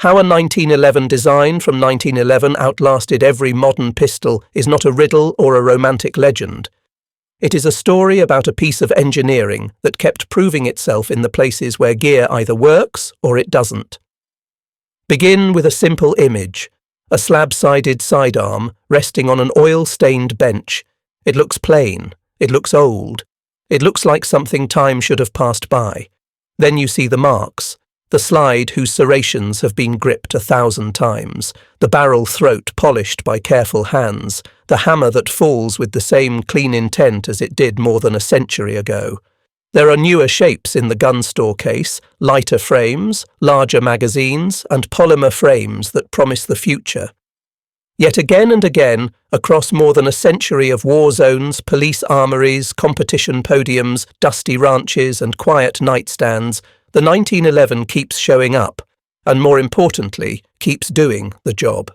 How a 1911 design from 1911 outlasted every modern pistol is not a riddle or a romantic legend. It is a story about a piece of engineering that kept proving itself in the places where gear either works or it doesn't. Begin with a simple image, a slab-sided sidearm resting on an oil-stained bench. It looks plain, it looks old, it looks like something time should have passed by. Then you see the marks. The slide whose serrations have been gripped 1,000 times, the barrel throat polished by careful hands, the hammer that falls with the same clean intent as it did more than a century ago. There are newer shapes in the gun store case, lighter frames, larger magazines, and polymer frames that promise the future. Yet again and again, across more than a century of war zones, police armories, competition podiums, dusty ranches, and quiet nightstands, the 1911 keeps showing up, and more importantly, keeps doing the job.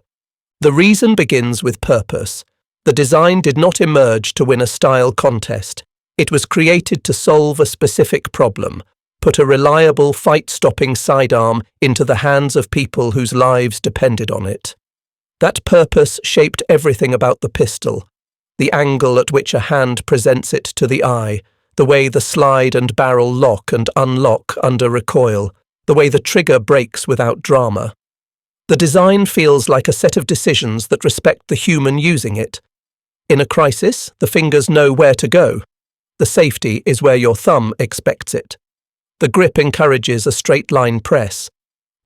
The reason begins with purpose. The design did not emerge to win a style contest. It was created to solve a specific problem, put a reliable fight-stopping sidearm into the hands of people whose lives depended on it. That purpose shaped everything about the pistol, the angle at which a hand presents it to the eye, the way the slide and barrel lock and unlock under recoil, the way the trigger breaks without drama. The design feels like a set of decisions that respect the human using it. In a crisis, the fingers know where to go. The safety is where your thumb expects it. The grip encourages a straight-line press.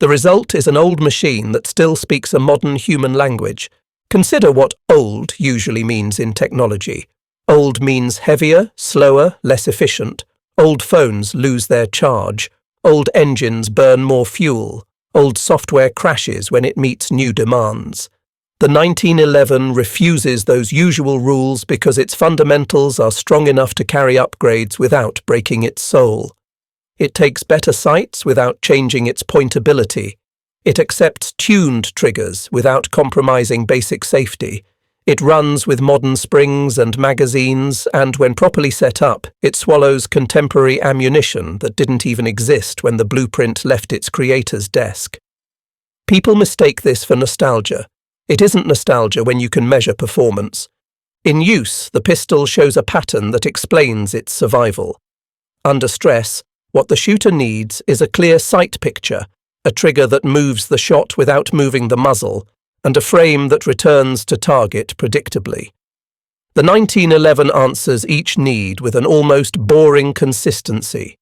The result is an old machine that still speaks a modern human language. Consider what old usually means in technology. Old means heavier, slower, less efficient. Old phones lose their charge. Old engines burn more fuel. Old software crashes when it meets new demands. The 1911 refuses those usual rules because its fundamentals are strong enough to carry upgrades without breaking its soul. It takes better sights without changing its pointability. It accepts tuned triggers without compromising basic safety. It runs with modern springs and magazines, and when properly set up, it swallows contemporary ammunition that didn't even exist when the blueprint left its creator's desk. People mistake this for nostalgia. It isn't nostalgia when you can measure performance. In use, the pistol shows a pattern that explains its survival. Under stress, what the shooter needs is a clear sight picture, a trigger that moves the shot without moving the muzzle, and a frame that returns to target predictably. The 1911 answers each need with an almost boring consistency.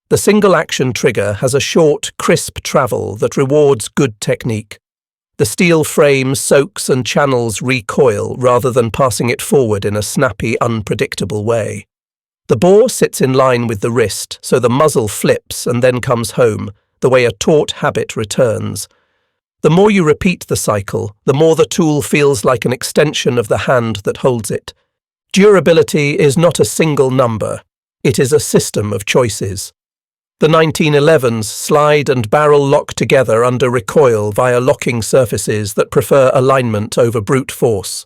The single-action trigger has a short, crisp travel that rewards good technique. The steel frame soaks and channels recoil rather than passing it forward in a snappy, unpredictable way. The bore sits in line with the wrist, so the muzzle flips and then comes home, the way a taught habit returns. The more you repeat the cycle, the more the tool feels like an extension of the hand that holds it. Durability is not a single number. It is a system of choices. The 1911s slide and barrel lock together under recoil via locking surfaces that prefer alignment over brute force.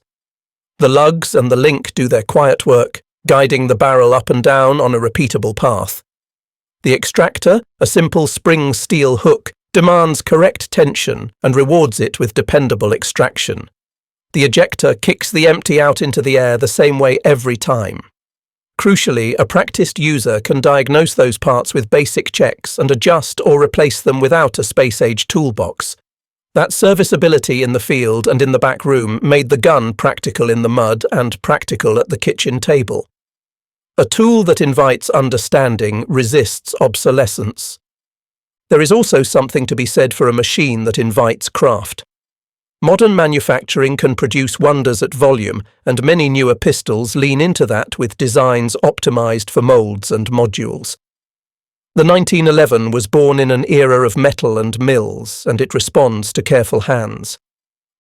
The lugs and the link do their quiet work, guiding the barrel up and down on a repeatable path. The extractor, a simple spring steel hook, demands correct tension and rewards it with dependable extraction. The ejector kicks the empty out into the air the same way every time. Crucially, a practiced user can diagnose those parts with basic checks and adjust or replace them without a space-age toolbox. That serviceability in the field and in the back room made the gun practical in the mud and practical at the kitchen table. A tool that invites understanding resists obsolescence. There is also something to be said for a machine that invites craft. Modern manufacturing can produce wonders at volume, and many newer pistols lean into that with designs optimized for molds and modules. The 1911 was born in an era of metal and mills, and it responds to careful hands.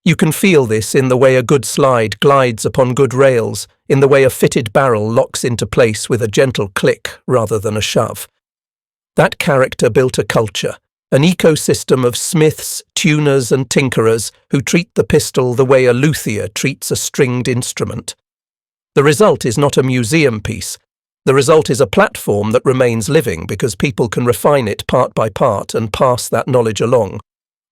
You can feel this in the way a good slide glides upon good rails, in the way a fitted barrel locks into place with a gentle click rather than a shove. That character built a culture, an ecosystem of smiths, tuners and tinkerers who treat the pistol the way a luthier treats a stringed instrument. The result is not a museum piece. The result is a platform that remains living because people can refine it part by part and pass that knowledge along.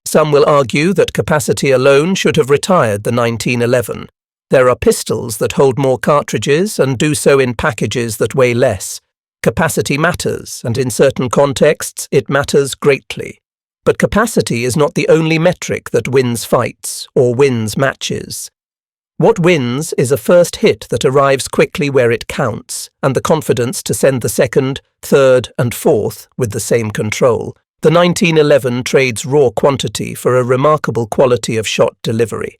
Some will argue that capacity alone should have retired the 1911. There are pistols that hold more cartridges and do so in packages that weigh less. Capacity matters, and in certain contexts it matters greatly. But capacity is not the only metric that wins fights or wins matches. What wins is a first hit that arrives quickly where it counts, and the confidence to send the second, third, and fourth with the same control. The 1911 trades raw quantity for a remarkable quality of shot delivery.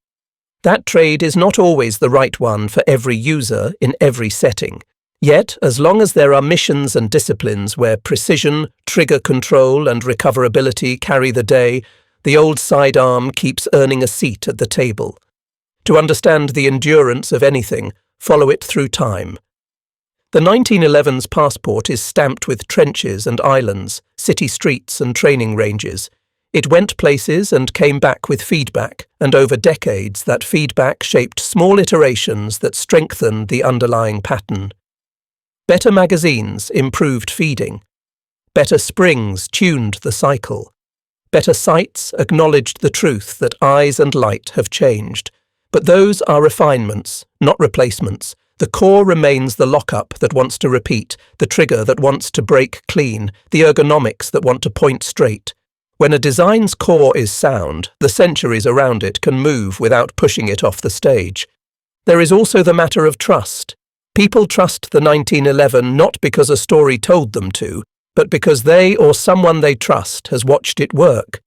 That trade is not always the right one for every user in every setting. Yet, as long as there are missions and disciplines where precision, trigger control, and recoverability carry the day, the old sidearm keeps earning a seat at the table. To understand the endurance of anything, follow it through time. The 1911's passport is stamped with trenches and islands, city streets and training ranges. It went places and came back with feedback, and over decades that feedback shaped small iterations that strengthened the underlying pattern. Better magazines improved feeding. Better springs tuned the cycle. Better sights acknowledged the truth that eyes and light have changed. But those are refinements, not replacements. The core remains the lockup that wants to repeat, the trigger that wants to break clean, the ergonomics that want to point straight. When a design's core is sound, the centuries around it can move without pushing it off the stage. There is also the matter of trust. People trust the 1911 not because a story told them to, but because they or someone they trust has watched it work.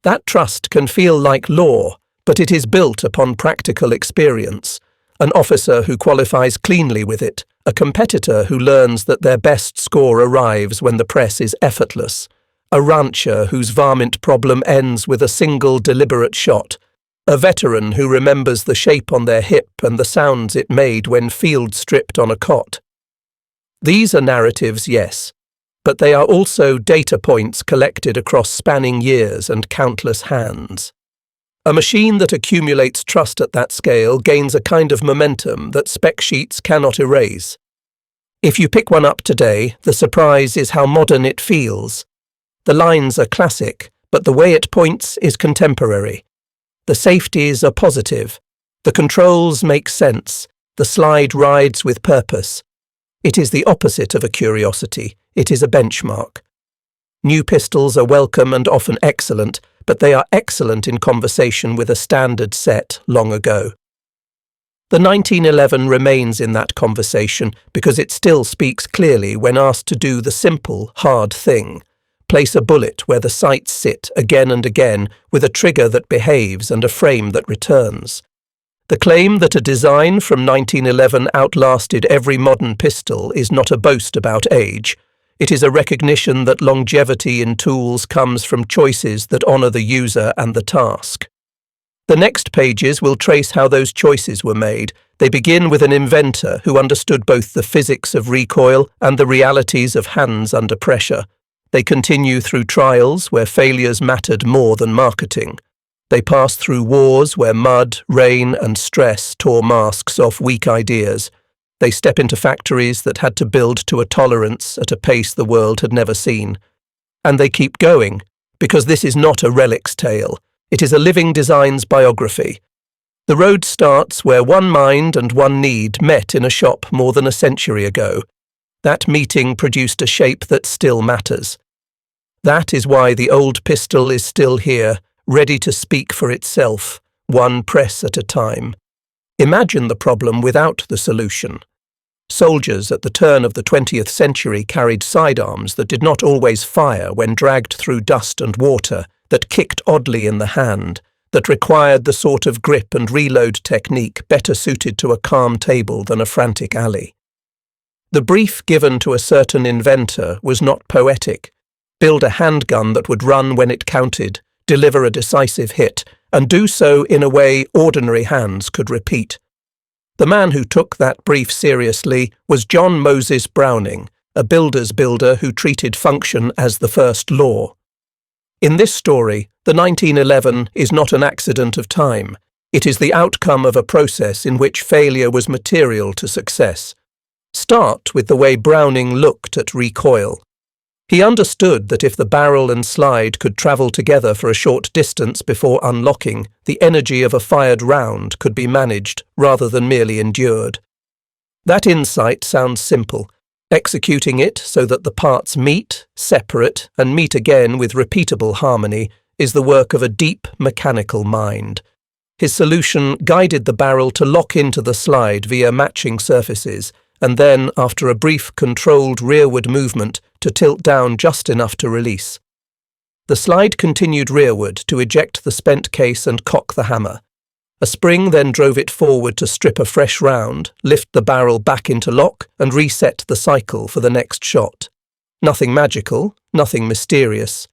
That trust can feel like law, but it is built upon practical experience. An officer who qualifies cleanly with it, a competitor who learns that their best score arrives when the press is effortless, a rancher whose varmint problem ends with a single deliberate shot, a veteran who remembers the shape on their hip and the sounds it made when field stripped on a cot. These are narratives, yes, but they are also data points collected across spanning years and countless hands. A machine that accumulates trust at that scale gains a kind of momentum that spec sheets cannot erase. If you pick one up today, the surprise is how modern it feels. The lines are classic, but the way it points is contemporary. The safeties are positive. The controls make sense. The slide rides with purpose. It is the opposite of a curiosity. It is a benchmark. New pistols are welcome and often excellent, but they are excellent in conversation with a standard set long ago. The 1911 remains in that conversation because it still speaks clearly when asked to do the simple, hard thing. Place a bullet where the sights sit again and again, with a trigger that behaves and a frame that returns. The claim that a design from 1911 outlasted every modern pistol is not a boast about age. It is a recognition that longevity in tools comes from choices that honor the user and the task. The next pages will trace how those choices were made. They begin with an inventor who understood both the physics of recoil and the realities of hands under pressure. They continue through trials where failures mattered more than marketing. They pass through wars where mud, rain, and stress tore masks off weak ideas. They step into factories that had to build to a tolerance at a pace the world had never seen. And they keep going, because this is not a relic's tale. It is a living design's biography. The road starts where one mind and one need met in a shop more than a century ago. That meeting produced a shape that still matters. That is why the old pistol is still here, ready to speak for itself, one press at a time. Imagine the problem without the solution. Soldiers at the turn of the 20th century carried sidearms that did not always fire when dragged through dust and water, that kicked oddly in the hand, that required the sort of grip and reload technique better suited to a calm table than a frantic alley. The brief given to a certain inventor was not poetic. Build a handgun that would run when it counted, deliver a decisive hit, and do so in a way ordinary hands could repeat. The man who took that brief seriously was John Moses Browning, a builder's builder who treated function as the first law. In this story, the 1911 is not an accident of time. It is the outcome of a process in which failure was material to success. Start with the way Browning looked at recoil. He understood that if the barrel and slide could travel together for a short distance before unlocking, the energy of a fired round could be managed rather than merely endured. That insight sounds simple. Executing it so that the parts meet, separate, and meet again with repeatable harmony is the work of a deep mechanical mind. His solution guided the barrel to lock into the slide via matching surfaces, and then, after a brief controlled rearward movement, to tilt down just enough to release. The slide continued rearward to eject the spent case and cock the hammer. A spring then drove it forward to strip a fresh round, lift the barrel back into lock, and reset the cycle for the next shot. Nothing magical, nothing mysterious.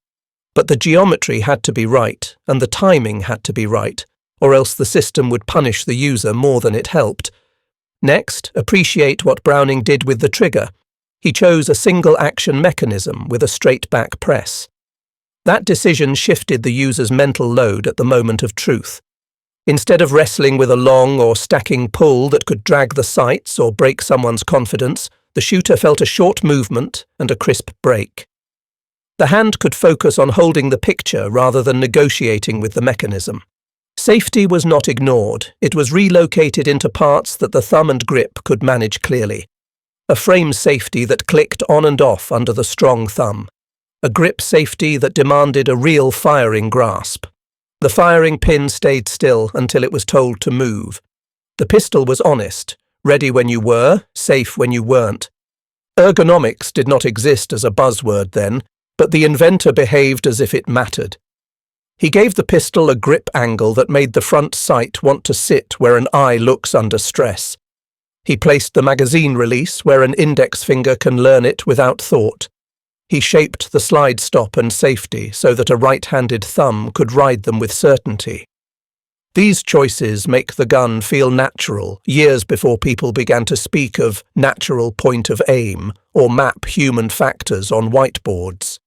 But the geometry had to be right, and the timing had to be right, or else the system would punish the user more than it helped. Next, appreciate what Browning did with the trigger. He chose a single-action mechanism with a straight-back press. That decision shifted the user's mental load at the moment of truth. Instead of wrestling with a long or stacking pull that could drag the sights or break someone's confidence, the shooter felt a short movement and a crisp break. The hand could focus on holding the picture rather than negotiating with the mechanism. Safety was not ignored, it was relocated into parts that the thumb and grip could manage clearly. A frame safety that clicked on and off under the strong thumb. A grip safety that demanded a real firing grasp. The firing pin stayed still until it was told to move. The pistol was honest, ready when you were, safe when you weren't. Ergonomics did not exist as a buzzword then, but the inventor behaved as if it mattered. He gave the pistol a grip angle that made the front sight want to sit where an eye looks under stress. He placed the magazine release where an index finger can learn it without thought. He shaped the slide stop and safety so that a right-handed thumb could ride them with certainty. These choices make the gun feel natural years before people began to speak of natural point of aim or map human factors on whiteboards.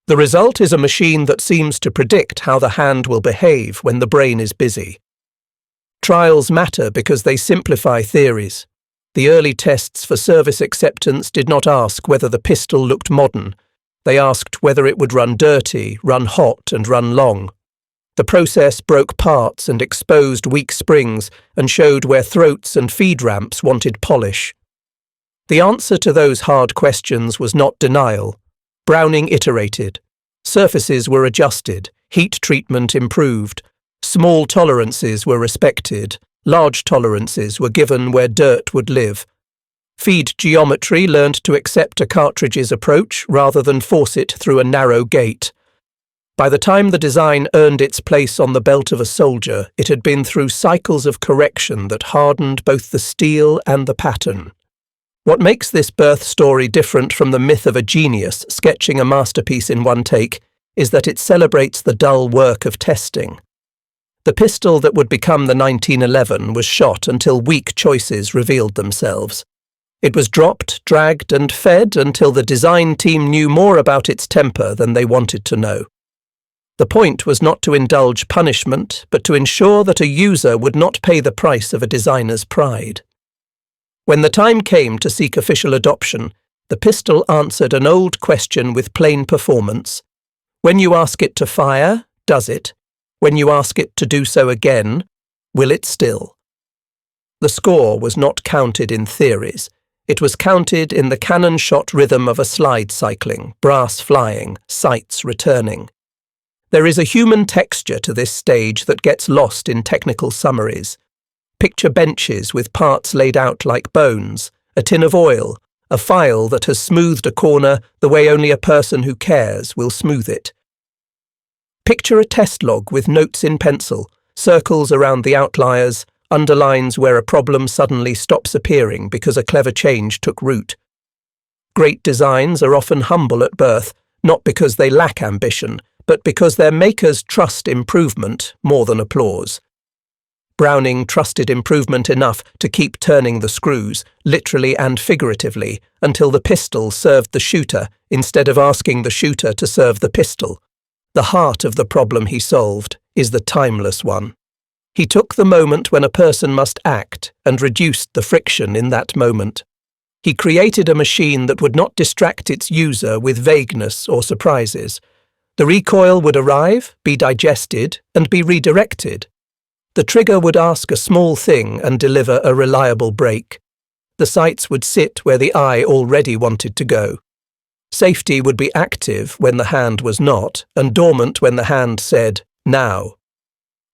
The result is a machine that seems to predict how the hand will behave when the brain is busy. Trials matter because they simplify theories. The early tests for service acceptance did not ask whether the pistol looked modern. They asked whether it would run dirty, run hot, and run long. The process broke parts and exposed weak springs and showed where throats and feed ramps wanted polish. The answer to those hard questions was not denial. Browning iterated. Surfaces were adjusted, heat treatment improved, small tolerances were respected, large tolerances were given where dirt would live. Feed geometry learned to accept a cartridge's approach rather than force it through a narrow gate. By the time the design earned its place on the belt of a soldier, it had been through cycles of correction that hardened both the steel and the pattern. What makes this birth story different from the myth of a genius sketching a masterpiece in one take is that it celebrates the dull work of testing. The pistol that would become the 1911 was shot until weak choices revealed themselves. It was dropped, dragged, and fed until the design team knew more about its temper than they wanted to know. The point was not to indulge punishment, but to ensure that a user would not pay the price of a designer's pride. When the time came to seek official adoption, the pistol answered an old question with plain performance. When you ask it to fire, does it? When you ask it to do so again, will it still? The score was not counted in theories. It was counted in the cannon-shot rhythm of a slide cycling, brass flying, sights returning. There is a human texture to this stage that gets lost in technical summaries. Picture benches with parts laid out like bones, a tin of oil, a file that has smoothed a corner the way only a person who cares will smooth it. Picture a test log with notes in pencil, circles around the outliers, underlines where a problem suddenly stops appearing because a clever change took root. Great designs are often humble at birth, not because they lack ambition, but because their makers trust improvement more than applause. Browning trusted improvement enough to keep turning the screws, literally and figuratively, until the pistol served the shooter instead of asking the shooter to serve the pistol. The heart of the problem he solved is the timeless one. He took the moment when a person must act and reduced the friction in that moment. He created a machine that would not distract its user with vagueness or surprises. The recoil would arrive, be digested, and be redirected. The trigger would ask a small thing and deliver a reliable break. The sights would sit where the eye already wanted to go. Safety would be active when the hand was not, and dormant when the hand said, now.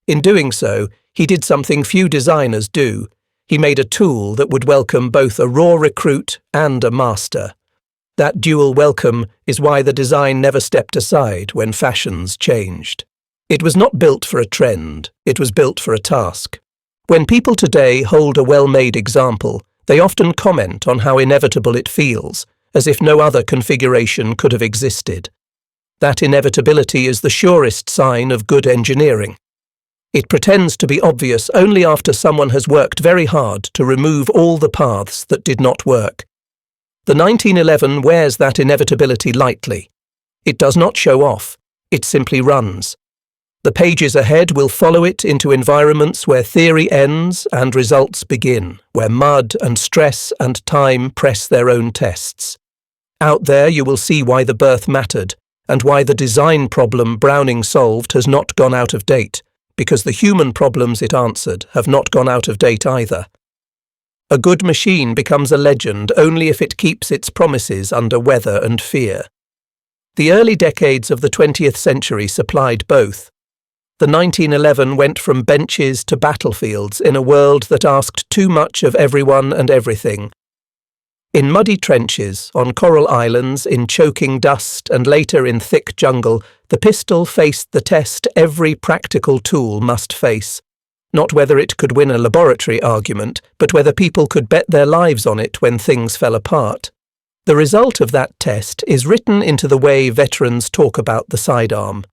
In doing so, he did something few designers do. He made a tool that would welcome both a raw recruit and a master. That dual welcome is why the design never stepped aside when fashions changed. It was not built for a trend, it was built for a task. When people today hold a well-made example, they often comment on how inevitable it feels, as if no other configuration could have existed. That inevitability is the surest sign of good engineering. It pretends to be obvious only after someone has worked very hard to remove all the paths that did not work. The 1911 wears that inevitability lightly. It does not show off, it simply runs. The pages ahead will follow it into environments where theory ends and results begin, where mud and stress and time press their own tests. Out there you will see why the birth mattered, and why the design problem Browning solved has not gone out of date, because the human problems it answered have not gone out of date either. A good machine becomes a legend only if it keeps its promises under weather and fear. The early decades of the 20th century supplied both. The 1911 went from benches to battlefields in a world that asked too much of everyone and everything. In muddy trenches, on coral islands, in choking dust, and later in thick jungle, the pistol faced the test every practical tool must face. Not whether it could win a laboratory argument, but whether people could bet their lives on it when things fell apart. The result of that test is written into the way veterans talk about the sidearm.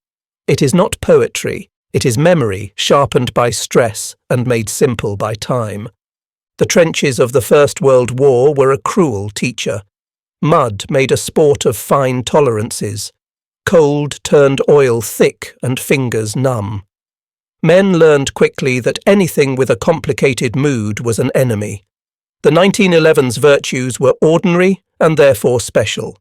It is not poetry, it is memory sharpened by stress and made simple by time. The trenches of the First World War were a cruel teacher. Mud made a sport of fine tolerances. Cold turned oil thick and fingers numb. Men learned quickly that anything with a complicated mood was an enemy. The 1911's virtues were ordinary and therefore special.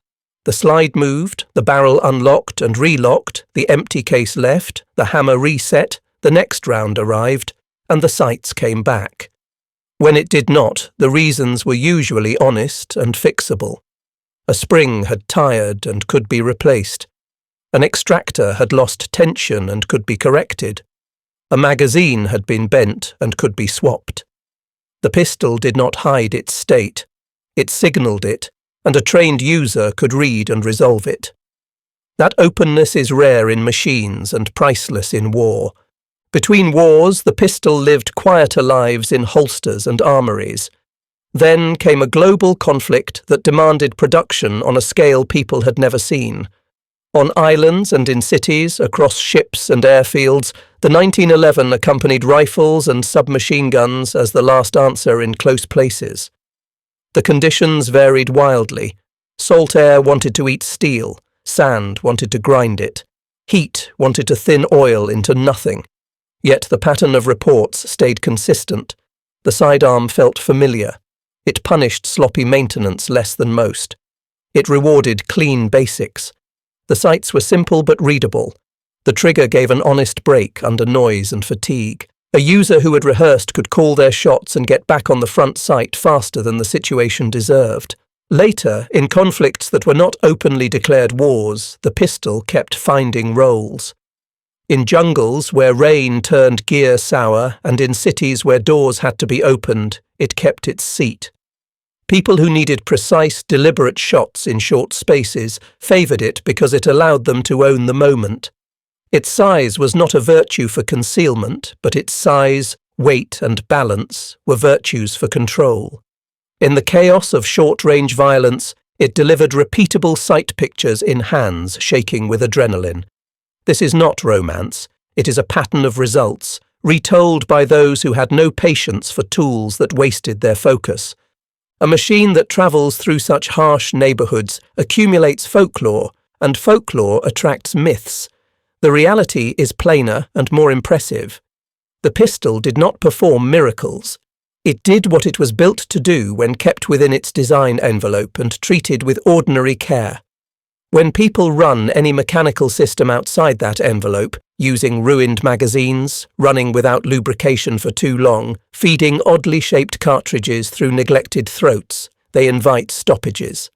The slide moved, the barrel unlocked and relocked, the empty case left, the hammer reset, the next round arrived, and the sights came back. When it did not, the reasons were usually honest and fixable. A spring had tired and could be replaced. An extractor had lost tension and could be corrected. A magazine had been bent and could be swapped. The pistol did not hide its state. It signalled it, and a trained user could read and resolve it. That openness is rare in machines and priceless in war. Between wars, the pistol lived quieter lives in holsters and armories. Then came a global conflict that demanded production on a scale people had never seen. On islands and in cities, across ships and airfields, the 1911 accompanied rifles and submachine guns as the last answer in close places. The conditions varied wildly. Salt air wanted to eat steel, sand wanted to grind it, heat wanted to thin oil into nothing. Yet the pattern of reports stayed consistent. The sidearm felt familiar. It punished sloppy maintenance less than most. It rewarded clean basics. The sights were simple but readable. The trigger gave an honest break under noise and fatigue. A user who had rehearsed could call their shots and get back on the front sight faster than the situation deserved. Later, in conflicts that were not openly declared wars, the pistol kept finding roles. In jungles where rain turned gear sour and in cities where doors had to be opened, it kept its seat. People who needed precise, deliberate shots in short spaces favoured it because it allowed them to own the moment. Its size was not a virtue for concealment, but its size, weight and balance were virtues for control. In the chaos of short-range violence, it delivered repeatable sight pictures in hands shaking with adrenaline. This is not romance, it is a pattern of results, retold by those who had no patience for tools that wasted their focus. A machine that travels through such harsh neighbourhoods accumulates folklore, and folklore attracts myths. The reality is plainer and more impressive. The pistol did not perform miracles. It did what it was built to do when kept within its design envelope and treated with ordinary care. When people run any mechanical system outside that envelope, using ruined magazines, running without lubrication for too long, feeding oddly shaped cartridges through neglected throats, they invite stoppages.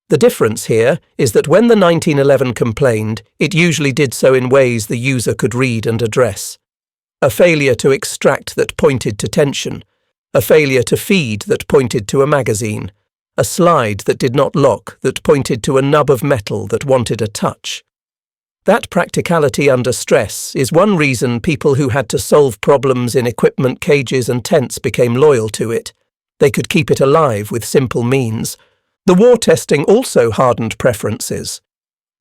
The difference here is that when the 1911 complained, it usually did so in ways the user could read and address. A failure to extract that pointed to tension, a failure to feed that pointed to a magazine, a slide that did not lock that pointed to a nub of metal that wanted a touch. That practicality under stress is one reason people who had to solve problems in equipment cages and tents became loyal to it. They could keep it alive with simple means. The war testing also hardened preferences.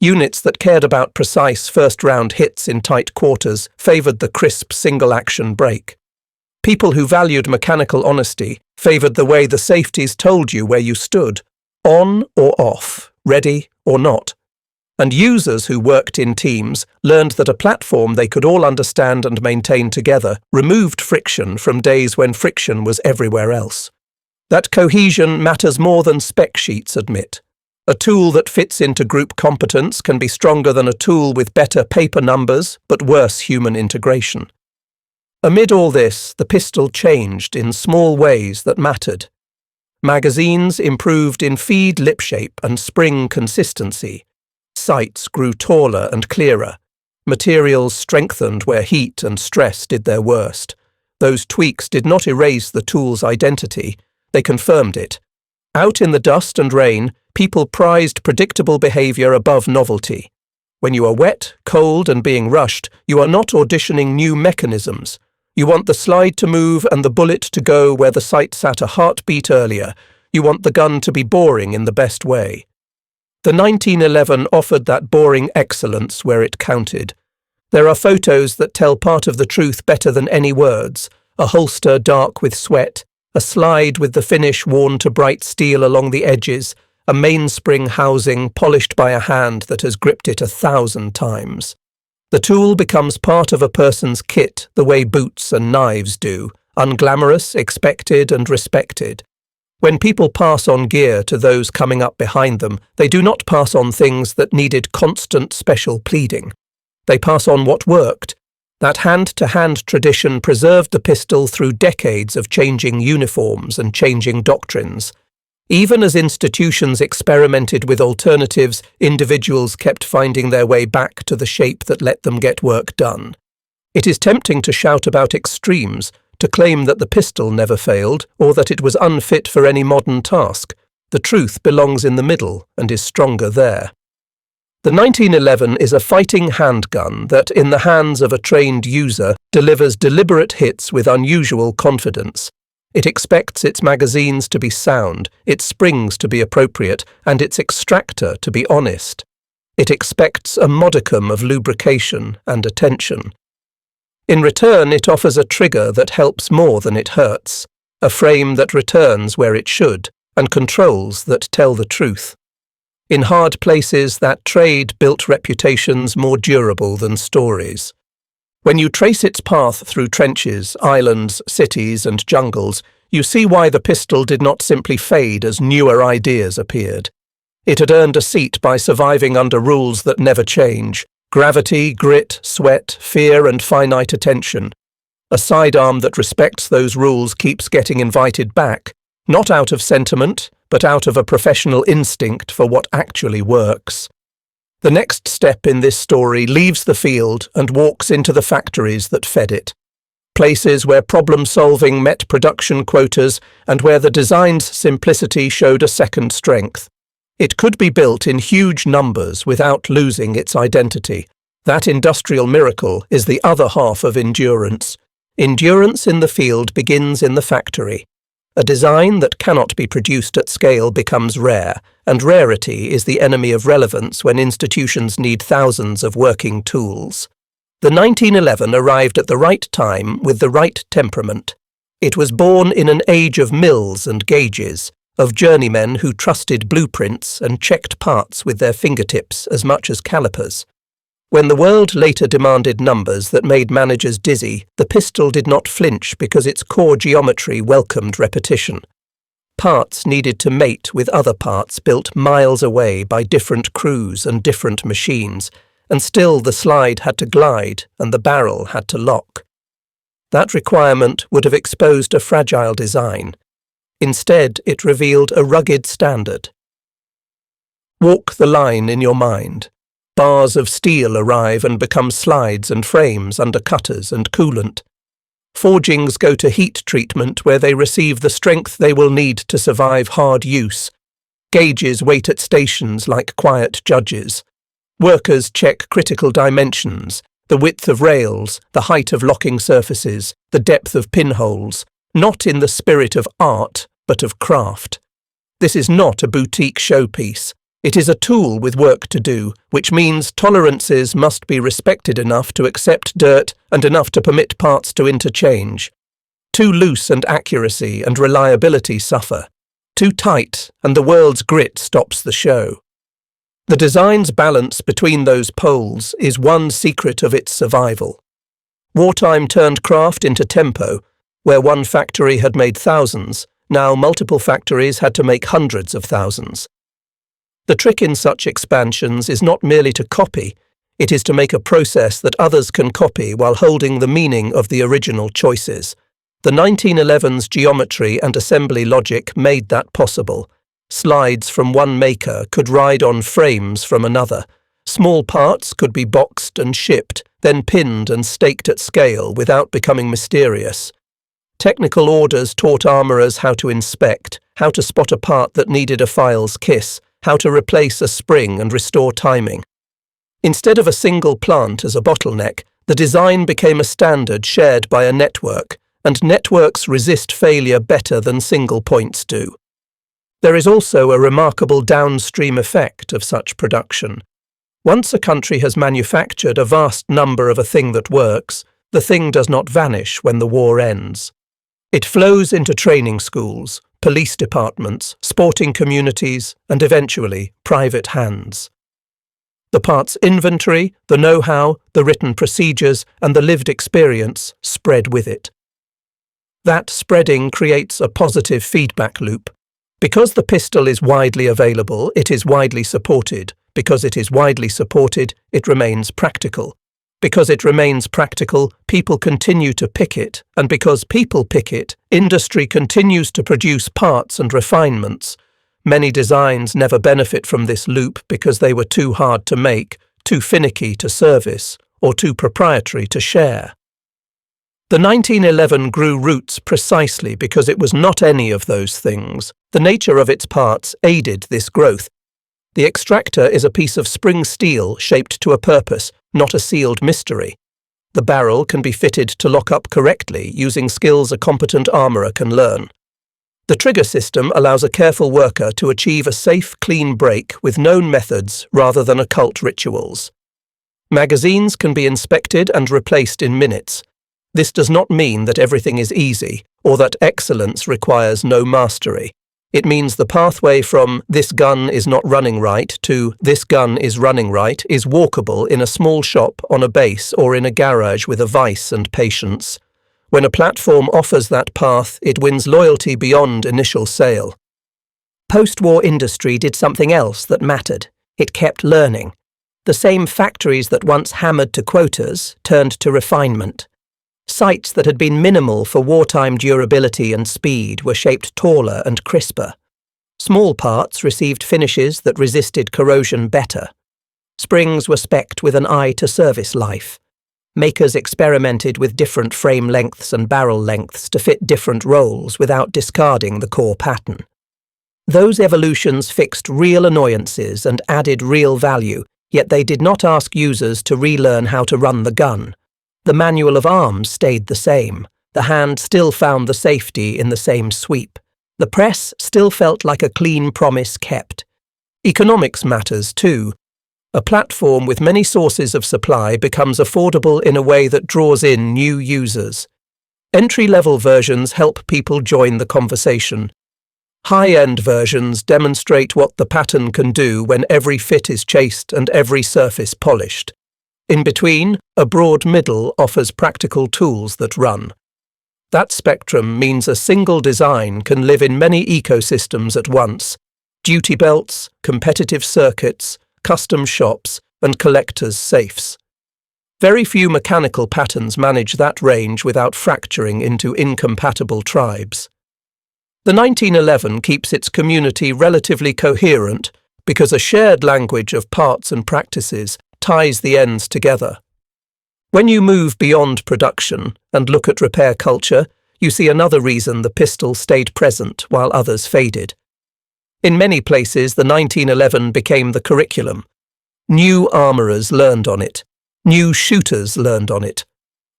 Units that cared about precise first-round hits in tight quarters favoured the crisp single-action break. People who valued mechanical honesty favoured the way the safeties told you where you stood, on or off, ready or not. And users who worked in teams learned that a platform they could all understand and maintain together removed friction from days when friction was everywhere else. That cohesion matters more than spec sheets admit. A tool that fits into group competence can be stronger than a tool with better paper numbers but worse human integration. Amid all this, the pistol changed in small ways that mattered. Magazines improved in feed lip shape and spring consistency. Sights grew taller and clearer. Materials strengthened where heat and stress did their worst. Those tweaks did not erase the tool's identity, they confirmed it. Out in the dust and rain, people prized predictable behavior above novelty. When you are wet, cold, and being rushed, you are not auditioning new mechanisms. You want the slide to move and the bullet to go where the sight sat a heartbeat earlier. You want the gun to be boring in the best way. The 1911 offered that boring excellence where it counted. There are photos that tell part of the truth better than any words. A holster dark with sweat, a slide with the finish worn to bright steel along the edges, a mainspring housing polished by a hand that has gripped it 1,000 times. The tool becomes part of a person's kit the way boots and knives do, unglamorous, expected and respected. When people pass on gear to those coming up behind them, they do not pass on things that needed constant special pleading. They pass on what worked. That hand-to-hand tradition preserved the pistol through decades of changing uniforms and changing doctrines. Even as institutions experimented with alternatives, individuals kept finding their way back to the shape that let them get work done. It is tempting to shout about extremes, to claim that the pistol never failed, or that it was unfit for any modern task. The truth belongs in the middle and is stronger there. The 1911 is a fighting handgun that, in the hands of a trained user, delivers deliberate hits with unusual confidence. It expects its magazines to be sound, its springs to be appropriate, and its extractor to be honest. It expects a modicum of lubrication and attention. In return, it offers a trigger that helps more than it hurts, a frame that returns where it should, and controls that tell the truth. In hard places, that trade built reputations more durable than stories. When you trace its path through trenches, islands, cities, and jungles, you see why the pistol did not simply fade as newer ideas appeared. It had earned a seat by surviving under rules that never change: gravity, grit, sweat, fear, and finite attention. A sidearm that respects those rules keeps getting invited back, not out of sentiment, but out of a professional instinct for what actually works. The next step in this story leaves the field and walks into the factories that fed it. Places where problem-solving met production quotas and where the design's simplicity showed a second strength. It could be built in huge numbers without losing its identity. That industrial miracle is the other half of endurance. Endurance in the field begins in the factory. A design that cannot be produced at scale becomes rare, and rarity is the enemy of relevance when institutions need thousands of working tools. The 1911 arrived at the right time with the right temperament. It was born in an age of mills and gauges, of journeymen who trusted blueprints and checked parts with their fingertips as much as calipers. When the world later demanded numbers that made managers dizzy, the pistol did not flinch because its core geometry welcomed repetition. Parts needed to mate with other parts built miles away by different crews and different machines, and still the slide had to glide and the barrel had to lock. That requirement would have exposed a fragile design. Instead, it revealed a rugged standard. Walk the line in your mind. Bars of steel arrive and become slides and frames under cutters and coolant. Forgings go to heat treatment where they receive the strength they will need to survive hard use. Gauges wait at stations like quiet judges. Workers check critical dimensions, the width of rails, the height of locking surfaces, the depth of pinholes, not in the spirit of art, but of craft. This is not a boutique showpiece. It is a tool with work to do, which means tolerances must be respected enough to accept dirt and enough to permit parts to interchange. Too loose and accuracy and reliability suffer. Too tight and the world's grit stops the show. The design's balance between those poles is one secret of its survival. Wartime turned craft into tempo. Where one factory had made thousands, now multiple factories had to make hundreds of thousands. The trick in such expansions is not merely to copy, it is to make a process that others can copy while holding the meaning of the original choices. The 1911's geometry and assembly logic made that possible. Slides from one maker could ride on frames from another. Small parts could be boxed and shipped, then pinned and staked at scale without becoming mysterious. Technical orders taught armourers how to inspect, how to spot a part that needed a file's kiss, how to replace a spring and restore timing. Instead of a single plant as a bottleneck, the design became a standard shared by a network, and networks resist failure better than single points do. There is also a remarkable downstream effect of such production. Once a country has manufactured a vast number of a thing that works, the thing does not vanish when the war ends. It flows into training schools, police departments, sporting communities, and eventually private hands. The parts inventory, the know-how, the written procedures, and the lived experience spread with it. That spreading creates a positive feedback loop. Because the pistol is widely available, it is widely supported. Because it is widely supported, it remains practical. Because it remains practical, people continue to pick it, and because people pick it, industry continues to produce parts and refinements. Many designs never benefit from this loop because they were too hard to make, too finicky to service, or too proprietary to share. The 1911 grew roots precisely because it was not any of those things. The nature of its parts aided this growth. The extractor is a piece of spring steel shaped to a purpose, not a sealed mystery. The barrel can be fitted to lock up correctly using skills a competent armourer can learn. The trigger system allows a careful worker to achieve a safe, clean break with known methods rather than occult rituals. Magazines can be inspected and replaced in minutes. This does not mean that everything is easy, or that excellence requires no mastery. It means the pathway from "this gun is not running right" to "this gun is running right" is walkable in a small shop, on a base, or in a garage with a vice and patience. When a platform offers that path, it wins loyalty beyond initial sale. Post-war industry did something else that mattered. It kept learning. The same factories that once hammered to quotas turned to refinement. Sites that had been minimal for wartime durability and speed were shaped taller and crisper. Small parts received finishes that resisted corrosion better. Springs were specced with an eye to service life. Makers experimented with different frame lengths and barrel lengths to fit different roles without discarding the core pattern. Those evolutions fixed real annoyances and added real value, yet they did not ask users to relearn how to run the gun. The manual of arms stayed the same. The hand still found the safety in the same sweep. The press still felt like a clean promise kept. Economics matters too. A platform with many sources of supply becomes affordable in a way that draws in new users. Entry-level versions help people join the conversation. High-end versions demonstrate what the pattern can do when every fit is chased and every surface polished. In between, a broad middle offers practical tools that run. That spectrum means a single design can live in many ecosystems at once: duty belts, competitive circuits, custom shops, and collectors' safes. Very few mechanical patterns manage that range without fracturing into incompatible tribes. The 1911 keeps its community relatively coherent because a shared language of parts and practices ties the ends together. When you move beyond production and look at repair culture, you see another reason the pistol stayed present while others faded. In many places, the 1911 became the curriculum. New armourers learned on it. New shooters learned on it.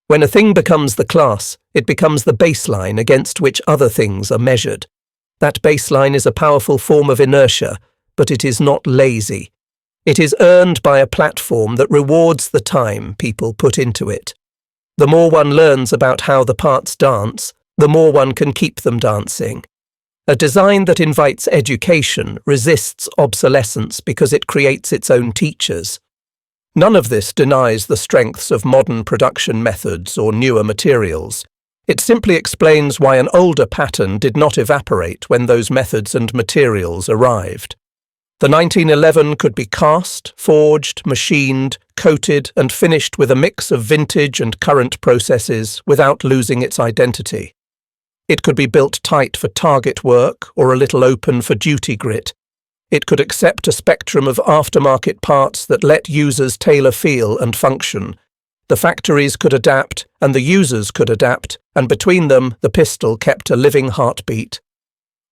When a thing becomes the class, it becomes the baseline against which other things are measured. That baseline is a powerful form of inertia, but it is not lazy. It is earned by a platform that rewards the time people put into it. The more one learns about how the parts dance, the more one can keep them dancing. A design that invites education resists obsolescence because it creates its own teachers. None of this denies the strengths of modern production methods or newer materials. It simply explains why an older pattern did not evaporate when those methods and materials arrived. The 1911 could be cast, forged, machined, coated, and finished with a mix of vintage and current processes without losing its identity. It could be built tight for target work or a little open for duty grit. It could accept a spectrum of aftermarket parts that let users tailor feel and function. The factories could adapt, and the users could adapt, and between them, the pistol kept a living heartbeat.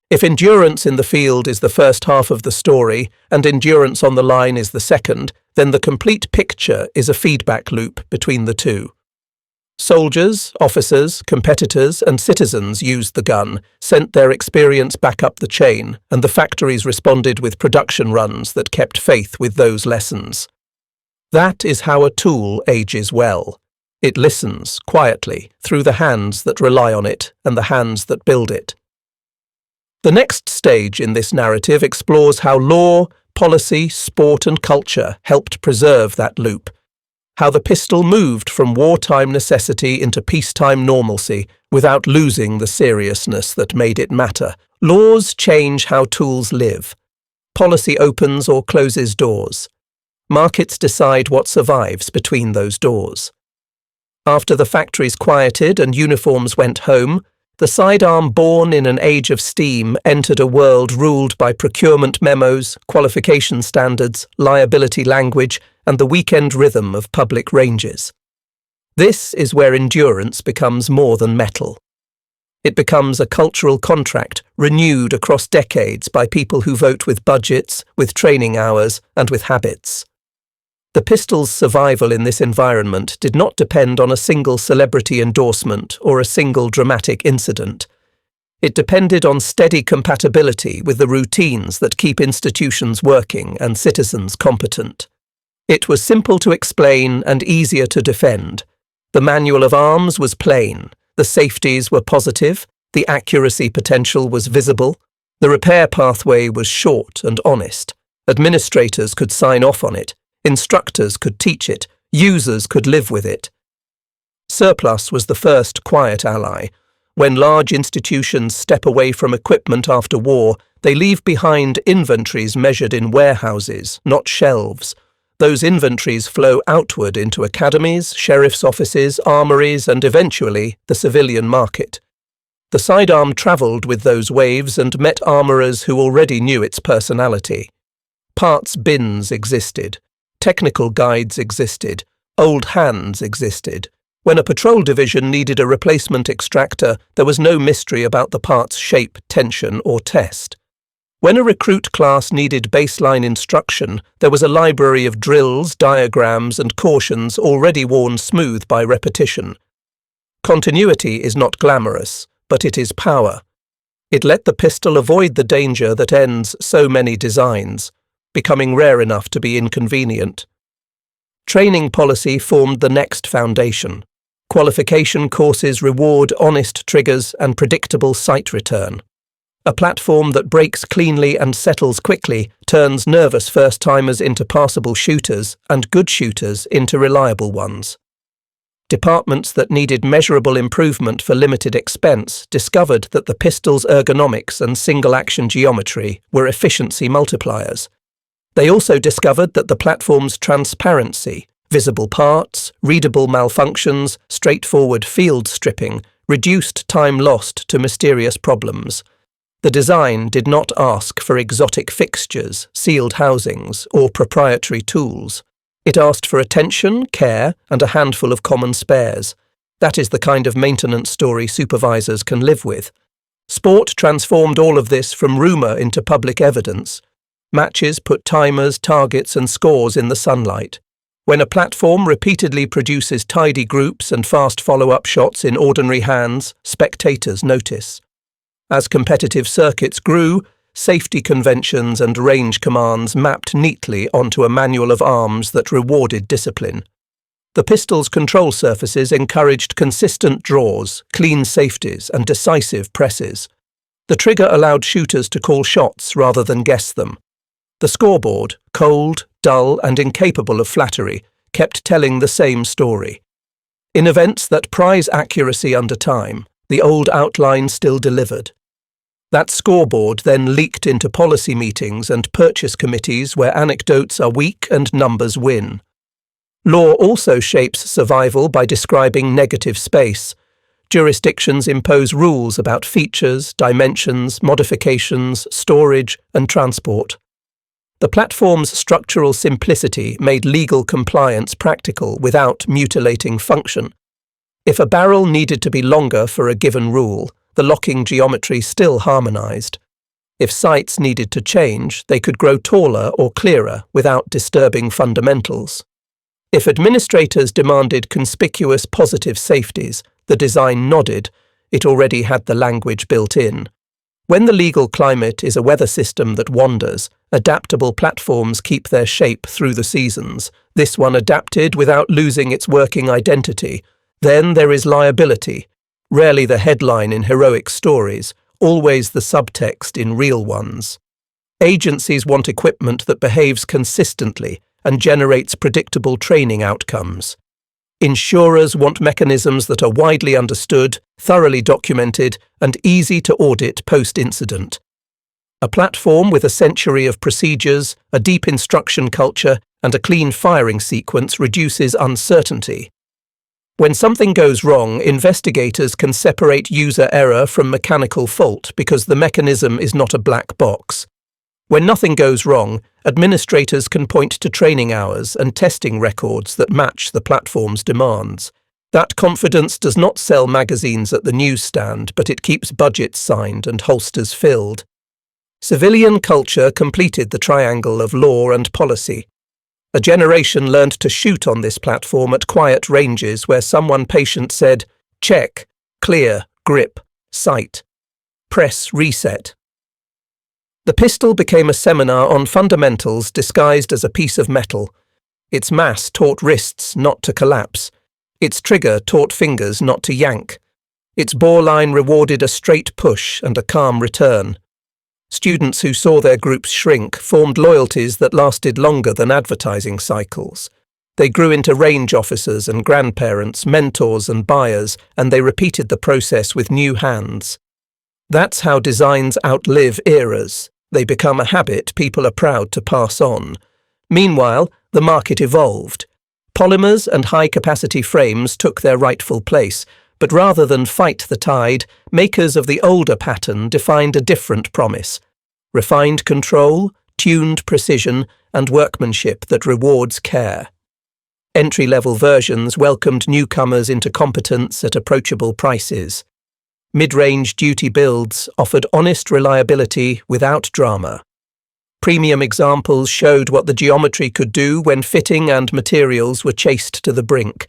If endurance in the field is the first half of the story, and endurance on the line is the second, then the complete picture is a feedback loop between the two. Soldiers, officers, competitors, and citizens used the gun, sent their experience back up the chain, and the factories responded with production runs that kept faith with those lessons. That is how a tool ages well. It listens, quietly, through the hands that rely on it and the hands that build it. The next stage in this narrative explores how law, policy, sport, and culture helped preserve that loop. How the pistol moved from wartime necessity into peacetime normalcy without losing the seriousness that made it matter. Laws change how tools live. Policy opens or closes doors. Markets decide what survives between those doors. After the factories quieted and uniforms went home, the sidearm born in an age of steam entered a world ruled by procurement memos, qualification standards, liability language, and the weekend rhythm of public ranges. This is where endurance becomes more than metal. It becomes a cultural contract renewed across decades by people who vote with budgets, with training hours, and with habits. The pistol's survival in this environment did not depend on a single celebrity endorsement or a single dramatic incident. It depended on steady compatibility with the routines that keep institutions working and citizens competent. It was simple to explain and easier to defend. The manual of arms was plain, the safeties were positive, the accuracy potential was visible, the repair pathway was short and honest. Administrators could sign off on it. Instructors could teach it, users could live with it. Surplus was the first quiet ally. When large institutions step away from equipment after war, they leave behind inventories measured in warehouses, not shelves. Those inventories flow outward into academies, sheriff's offices, armories, and eventually the civilian market. The sidearm travelled with those waves and met armourers who already knew its personality. Parts bins existed. Technical guides existed. Old hands existed. When a patrol division needed a replacement extractor, there was no mystery about the part's shape, tension, or test. When a recruit class needed baseline instruction, there was a library of drills, diagrams, and cautions already worn smooth by repetition. Continuity is not glamorous, but it is power. It let the pistol avoid the danger that ends so many designs, becoming rare enough to be inconvenient. Training policy formed the next foundation. Qualification courses reward honest triggers and predictable sight return. A platform that breaks cleanly and settles quickly turns nervous first-timers into passable shooters and good shooters into reliable ones. Departments that needed measurable improvement for limited expense discovered that the pistol's ergonomics and single-action geometry were efficiency multipliers. They also discovered that the platform's transparency, visible parts, readable malfunctions, straightforward field stripping reduced time lost to mysterious problems. The design did not ask for exotic fixtures, sealed housings, or proprietary tools. It asked for attention, care, and a handful of common spares. That is the kind of maintenance story supervisors can live with. Sport transformed all of this from rumour into public evidence. Matches put timers, targets, and scores in the sunlight. When a platform repeatedly produces tidy groups and fast follow-up shots in ordinary hands, spectators notice. As competitive circuits grew, safety conventions and range commands mapped neatly onto a manual of arms that rewarded discipline. The pistol's control surfaces encouraged consistent draws, clean safeties, and decisive presses. The trigger allowed shooters to call shots rather than guess them. The scoreboard, cold, dull, and incapable of flattery, kept telling the same story. In events that prize accuracy under time, the old outline still delivered. That scoreboard then leaked into policy meetings and purchase committees where anecdotes are weak and numbers win. Law also shapes survival by describing negative space. Jurisdictions impose rules about features, dimensions, modifications, storage, and transport. The platform's structural simplicity made legal compliance practical without mutilating function. If a barrel needed to be longer for a given rule, the locking geometry still harmonized. If sights needed to change, they could grow taller or clearer without disturbing fundamentals. If administrators demanded conspicuous positive safeties, the design nodded. It already had the language built in. When the legal climate is a weather system that wanders, adaptable platforms keep their shape through the seasons. This one adapted without losing its working identity. Then there is liability. Rarely the headline in heroic stories, always the subtext in real ones. Agencies want equipment that behaves consistently and generates predictable training outcomes. Insurers want mechanisms that are widely understood, thoroughly documented, and easy to audit post-incident. A platform with a century of procedures, a deep instruction culture, and a clean firing sequence reduces uncertainty. When something goes wrong, investigators can separate user error from mechanical fault because the mechanism is not a black box. When nothing goes wrong, administrators can point to training hours and testing records that match the platform's demands. That confidence does not sell magazines at the newsstand, but it keeps budgets signed and holsters filled. Civilian culture completed the triangle of law and policy. A generation learned to shoot on this platform at quiet ranges where someone patient said, check, clear, grip, sight, press, reset. The pistol became a seminar on fundamentals disguised as a piece of metal. Its mass taught wrists not to collapse. Its trigger taught fingers not to yank. Its bore line rewarded a straight push and a calm return. Students who saw their groups shrink formed loyalties that lasted longer than advertising cycles. They grew into range officers and grandparents, mentors and buyers, and they repeated the process with new hands. That's how designs outlive eras. They become a habit people are proud to pass on. Meanwhile, the market evolved. Polymers and high-capacity frames took their rightful place, but rather than fight the tide, makers of the older pattern defined a different promise: refined control, tuned precision, and workmanship that rewards care. Entry-level versions welcomed newcomers into competence at approachable prices. Mid-range duty builds offered honest reliability without drama. Premium examples showed what the geometry could do when fitting and materials were chased to the brink.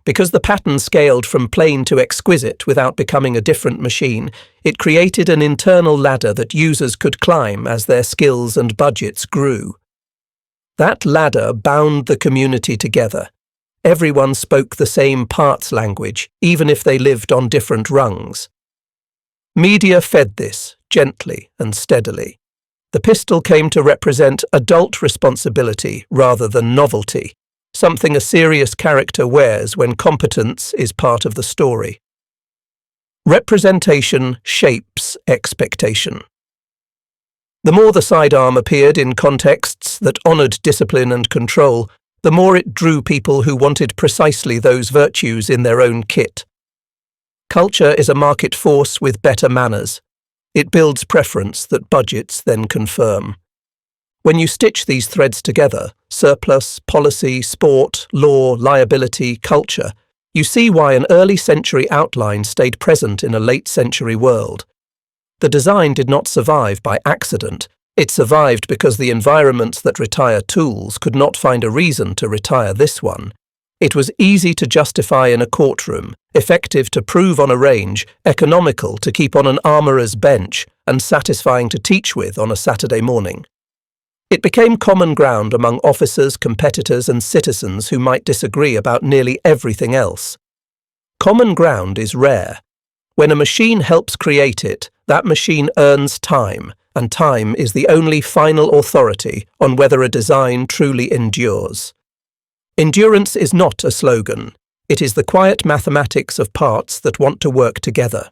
Because the pattern scaled from plain to exquisite without becoming a different machine, it created an internal ladder that users could climb as their skills and budgets grew. That ladder bound the community together. Everyone spoke the same parts language, even if they lived on different rungs. Media fed this, gently and steadily. The pistol came to represent adult responsibility rather than novelty, something a serious character wears when competence is part of the story. Representation shapes expectation. The more the sidearm appeared in contexts that honoured discipline and control, the more it drew people who wanted precisely those virtues in their own kit. Culture is a market force with better manners. It builds preference that budgets then confirm. When you stitch these threads together, surplus, policy, sport, law, liability, culture, you see why an early century outline stayed present in a late century world. The design did not survive by accident. It survived because the environments that retire tools could not find a reason to retire this one. It was easy to justify in a courtroom, effective to prove on a range, economical to keep on an armourer's bench, and satisfying to teach with on a Saturday morning. It became common ground among officers, competitors, and citizens who might disagree about nearly everything else. Common ground is rare. When a machine helps create it, that machine earns time, and time is the only final authority on whether a design truly endures. Endurance is not a slogan. It is the quiet mathematics of parts that want to work together.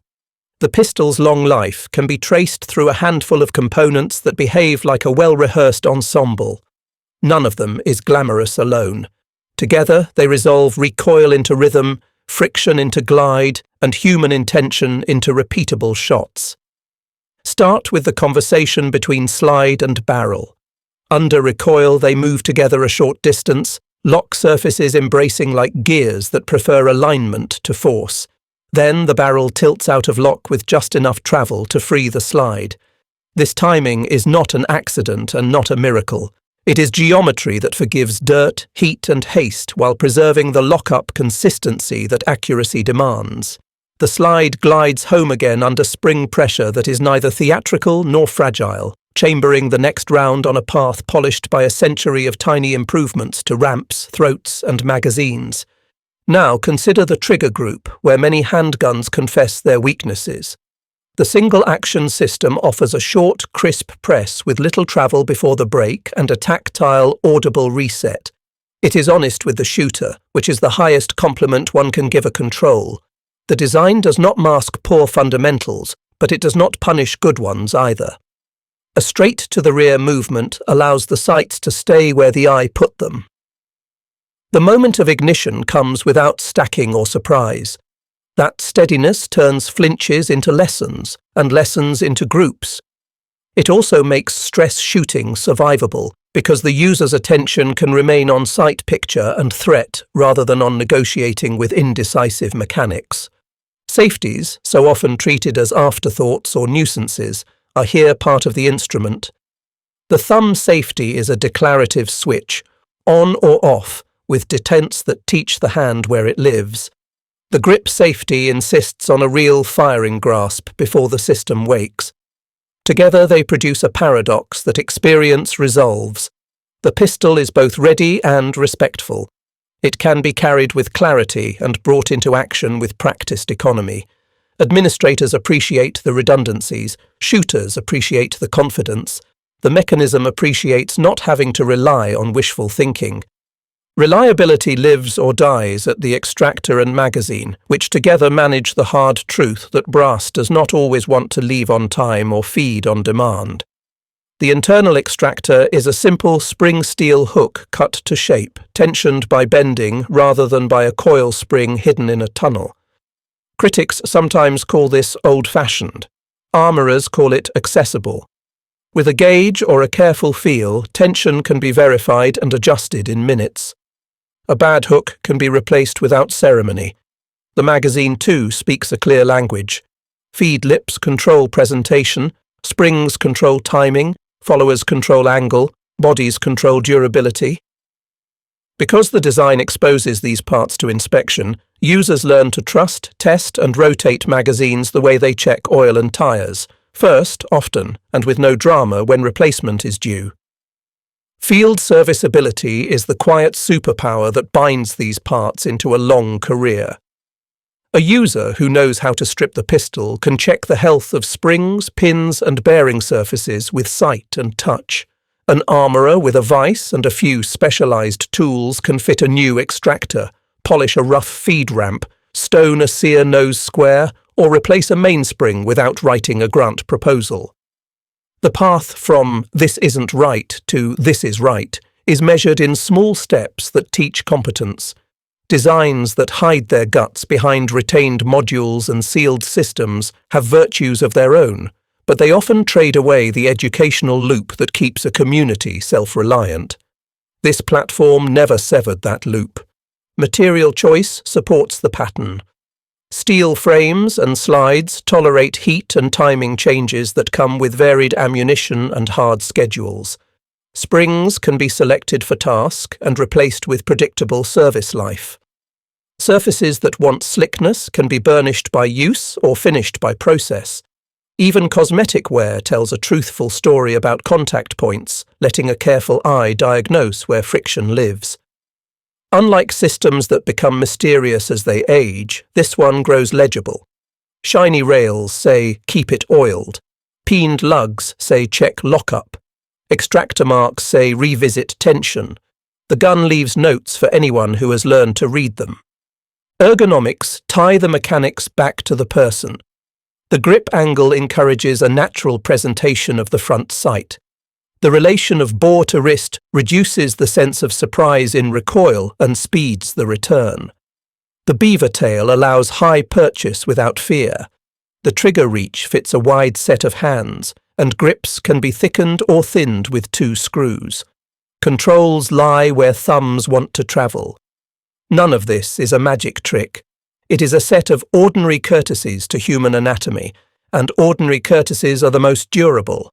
The pistol's long life can be traced through a handful of components that behave like a well-rehearsed ensemble. None of them is glamorous alone. Together, they resolve recoil into rhythm, friction into glide, and human intention into repeatable shots. Start with the conversation between slide and barrel. Under recoil, they move together a short distance, lock surfaces embracing like gears that prefer alignment to force. Then the barrel tilts out of lock with just enough travel to free the slide. This timing is not an accident and not a miracle. It is geometry that forgives dirt, heat, and haste while preserving the lock-up consistency that accuracy demands. The slide glides home again under spring pressure that is neither theatrical nor fragile, chambering the next round on a path polished by a century of tiny improvements to ramps, throats, and magazines. Now consider the trigger group, where many handguns confess their weaknesses. The single-action system offers a short, crisp press with little travel before the break and a tactile, audible reset. It is honest with the shooter, which is the highest compliment one can give a control. The design does not mask poor fundamentals, but it does not punish good ones either. A straight-to-the-rear movement allows the sights to stay where the eye put them. The moment of ignition comes without stacking or surprise. That steadiness turns flinches into lessons, and lessons into groups. It also makes stress shooting survivable, because the user's attention can remain on sight picture and threat rather than on negotiating with indecisive mechanics. Safeties, so often treated as afterthoughts or nuisances, are here part of the instrument. The thumb safety is a declarative switch, on or off, with detents that teach the hand where it lives. The grip safety insists on a real firing grasp before the system wakes. Together they produce a paradox that experience resolves. The pistol is both ready and respectful. It can be carried with clarity and brought into action with practiced economy. Administrators appreciate the redundancies, shooters appreciate the confidence. The mechanism appreciates not having to rely on wishful thinking. Reliability lives or dies at the extractor and magazine, which together manage the hard truth that brass does not always want to leave on time or feed on demand. The internal extractor is a simple spring steel hook cut to shape, tensioned by bending rather than by a coil spring hidden in a tunnel. Critics sometimes call this old-fashioned. Armourers call it accessible. With a gauge or a careful feel, tension can be verified and adjusted in minutes. A bad hook can be replaced without ceremony. The magazine, too, speaks a clear language. Feed lips control presentation, springs control timing, followers control angle, bodies control durability. Because the design exposes these parts to inspection, users learn to trust, test, and rotate magazines the way they check oil and tires, first, often, and with no drama when replacement is due. Field serviceability is the quiet superpower that binds these parts into a long career. A user who knows how to strip the pistol can check the health of springs, pins and bearing surfaces with sight and touch. An armourer with a vise and a few specialised tools can fit a new extractor, polish a rough feed ramp, stone a sear nose square, or replace a mainspring without writing a grant proposal. The path from "this isn't right" to "this is right" is measured in small steps that teach competence. Designs that hide their guts behind retained modules and sealed systems have virtues of their own, but they often trade away the educational loop that keeps a community self-reliant. This platform never severed that loop. Material choice supports the pattern. Steel frames and slides tolerate heat and timing changes that come with varied ammunition and hard schedules. Springs can be selected for task and replaced with predictable service life. Surfaces that want slickness can be burnished by use or finished by process. Even cosmetic wear tells a truthful story about contact points, letting a careful eye diagnose where friction lives. Unlike systems that become mysterious as they age, this one grows legible. Shiny rails say, "keep it oiled." Peened lugs say, "check lockup." Extractor marks say, "revisit tension." The gun leaves notes for anyone who has learned to read them. Ergonomics tie the mechanics back to the person. The grip angle encourages a natural presentation of the front sight. The relation of bore to wrist reduces the sense of surprise in recoil and speeds the return. The beaver tail allows high purchase without fear. The trigger reach fits a wide set of hands, and grips can be thickened or thinned with 2 screws. Controls lie where thumbs want to travel. None of this is a magic trick. It is a set of ordinary courtesies to human anatomy, and ordinary courtesies are the most durable.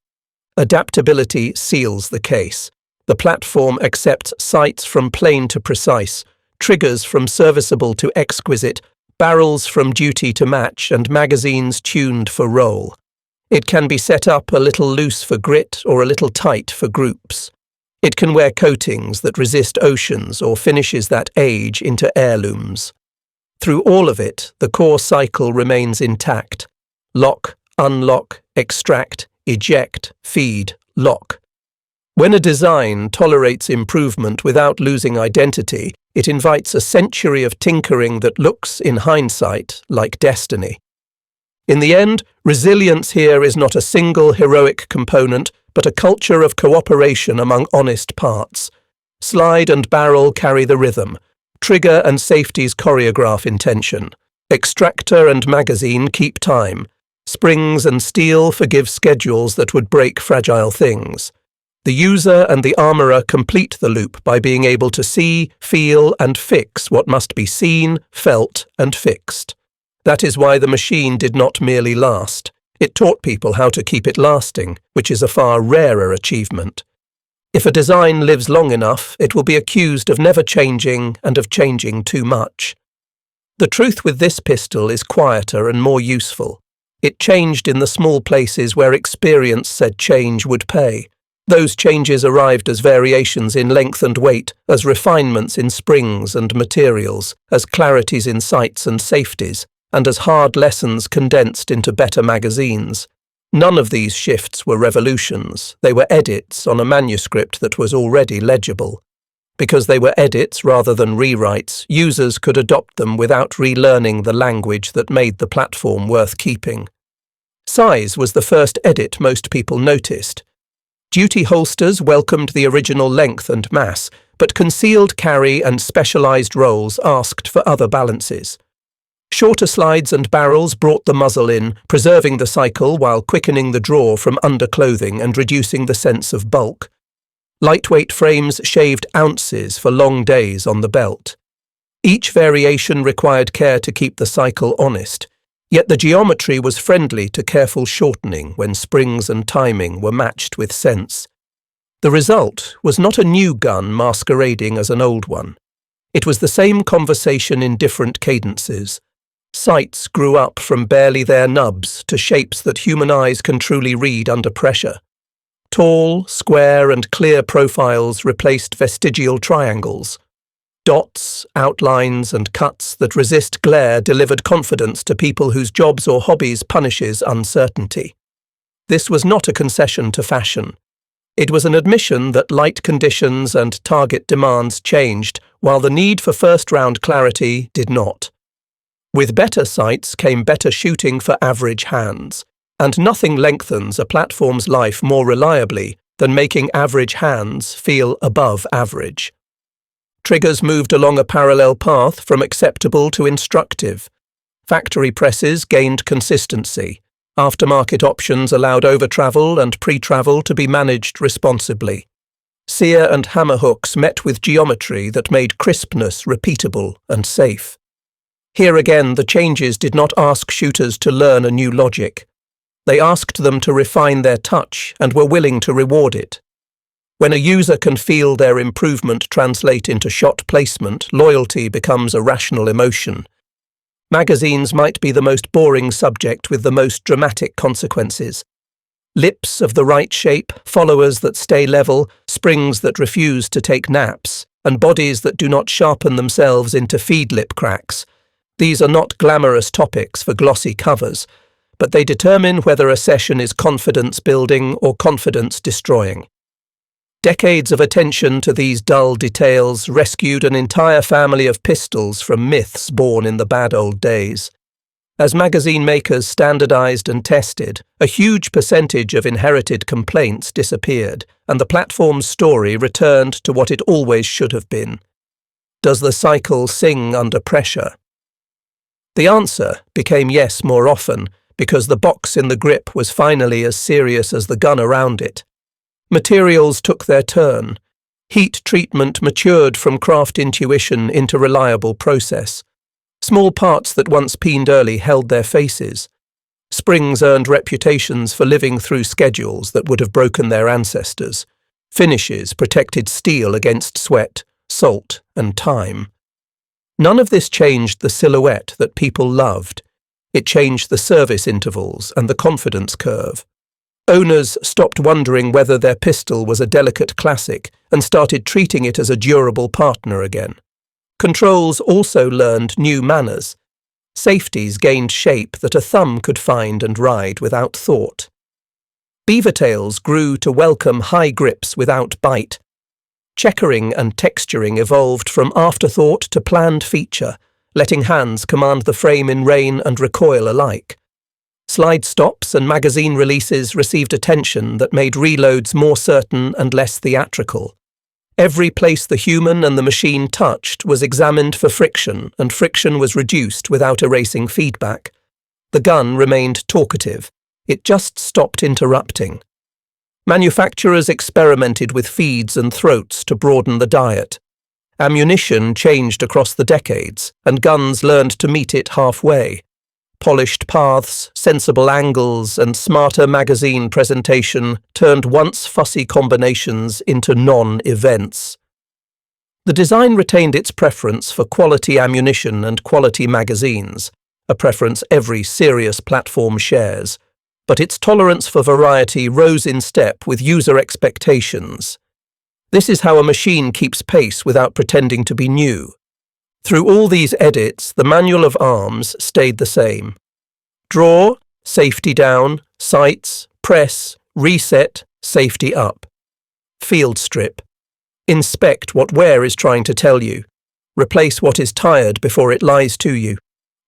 Adaptability seals the case. The platform accepts sights from plain to precise, triggers from serviceable to exquisite, barrels from duty to match, and magazines tuned for roll. It can be set up a little loose for grit or a little tight for groups. It can wear coatings that resist oceans or finishes that age into heirlooms. Through all of it, the core cycle remains intact. Lock, unlock, extract, eject, feed, lock. When a design tolerates improvement without losing identity, it invites a century of tinkering that looks, in hindsight, like destiny. In the end, resilience here is not a single heroic component, but a culture of cooperation among honest parts. Slide and barrel carry the rhythm. Trigger and safeties choreograph intention. Extractor and magazine keep time. Springs and steel forgive schedules that would break fragile things. The user and the armourer complete the loop by being able to see, feel, and fix what must be seen, felt, and fixed. That is why the machine did not merely last. It taught people how to keep it lasting, which is a far rarer achievement. If a design lives long enough, it will be accused of never changing and of changing too much. The truth with this pistol is quieter and more useful. It changed in the small places where experience said change would pay. Those changes arrived as variations in length and weight, as refinements in springs and materials, as clarities in sights and safeties, and as hard lessons condensed into better magazines. None of these shifts were revolutions. They were edits on a manuscript that was already legible. Because they were edits rather than rewrites, users could adopt them without relearning the language that made the platform worth keeping. Size was the first edit most people noticed. Duty holsters welcomed the original length and mass, but concealed carry and specialized rolls asked for other balances. Shorter slides and barrels brought the muzzle in, preserving the cycle while quickening the draw from underclothing and reducing the sense of bulk. Lightweight frames shaved ounces for long days on the belt. Each variation required care to keep the cycle honest, yet the geometry was friendly to careful shortening when springs and timing were matched with sense. The result was not a new gun masquerading as an old one. It was the same conversation in different cadences. Sights grew up from barely their nubs to shapes that human eyes can truly read under pressure. Tall, square and clear profiles replaced vestigial triangles. Dots, outlines, and cuts that resist glare delivered confidence to people whose jobs or hobbies punishes uncertainty. This was not a concession to fashion. It was an admission that light conditions and target demands changed, while the need for first-round clarity did not. With better sights came better shooting for average hands, and nothing lengthens a platform's life more reliably than making average hands feel above average. Triggers moved along a parallel path from acceptable to instructive. Factory presses gained consistency. Aftermarket options allowed over-travel and pre-travel to be managed responsibly. Sear and hammer hooks met with geometry that made crispness repeatable and safe. Here again, the changes did not ask shooters to learn a new logic. They asked them to refine their touch and were willing to reward it. When a user can feel their improvement translate into shot placement, loyalty becomes a rational emotion. Magazines might be the most boring subject with the most dramatic consequences. Lips of the right shape, followers that stay level, springs that refuse to take naps, and bodies that do not sharpen themselves into feed lip cracks. These are not glamorous topics for glossy covers, but they determine whether a session is confidence-building or confidence-destroying. Decades of attention to these dull details rescued an entire family of pistols from myths born in the bad old days. As magazine makers standardized and tested, a huge percentage of inherited complaints disappeared, and the platform's story returned to what it always should have been. Does the cycle sing under pressure? The answer became yes more often, because the box in the grip was finally as serious as the gun around it. Materials took their turn. Heat treatment matured from craft intuition into reliable process. Small parts that once peened early held their faces. Springs earned reputations for living through schedules that would have broken their ancestors. Finishes protected steel against sweat, salt, and time. None of this changed the silhouette that people loved. It changed the service intervals and the confidence curve. Owners stopped wondering whether their pistol was a delicate classic and started treating it as a durable partner again. Controls also learned new manners. Safeties gained shape that a thumb could find and ride without thought. Beavertails grew to welcome high grips without bite. Checkering and texturing evolved from afterthought to planned feature, letting hands command the frame in rain and recoil alike. Slide stops and magazine releases received attention that made reloads more certain and less theatrical. Every place the human and the machine touched was examined for friction, and friction was reduced without erasing feedback. The gun remained talkative. It just stopped interrupting. Manufacturers experimented with feeds and throats to broaden the diet. Ammunition changed across the decades, and guns learned to meet it halfway. Polished paths, sensible angles, and smarter magazine presentation turned once fussy combinations into non-events. The design retained its preference for quality ammunition and quality magazines, a preference every serious platform shares, but its tolerance for variety rose in step with user expectations. This is how a machine keeps pace without pretending to be new. Through all these edits, the manual of arms stayed the same. Draw, safety down, sights, press, reset, safety up. Field strip. Inspect what wear is trying to tell you. Replace what is tired before it lies to you.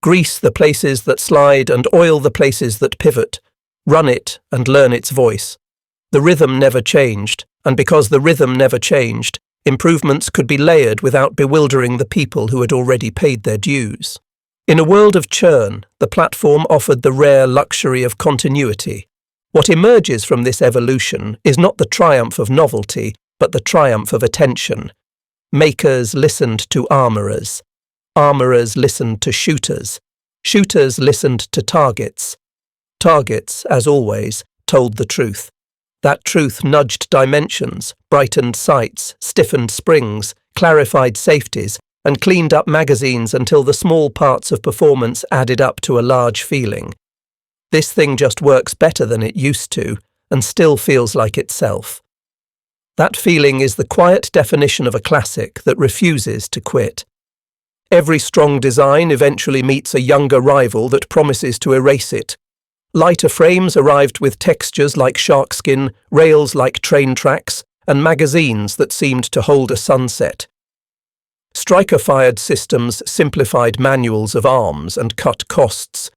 Grease the places that slide and oil the places that pivot. Run it and learn its voice. The rhythm never changed, and because the rhythm never changed, improvements could be layered without bewildering the people who had already paid their dues. In a world of churn, the platform offered the rare luxury of continuity. What emerges from this evolution is not the triumph of novelty, but the triumph of attention. Makers listened to armorers. Armorers listened to shooters. Shooters listened to targets. Targets, as always, told the truth. That truth nudged dimensions, brightened sights, stiffened springs, clarified safeties, and cleaned up magazines until the small parts of performance added up to a large feeling. This thing just works better than it used to, and still feels like itself. That feeling is the quiet definition of a classic that refuses to quit. Every strong design eventually meets a younger rival that promises to erase it. Lighter frames arrived with textures like sharkskin, rails like train tracks, and magazines that seemed to hold a sunset. Striker-fired systems simplified manuals of arms and cut costs.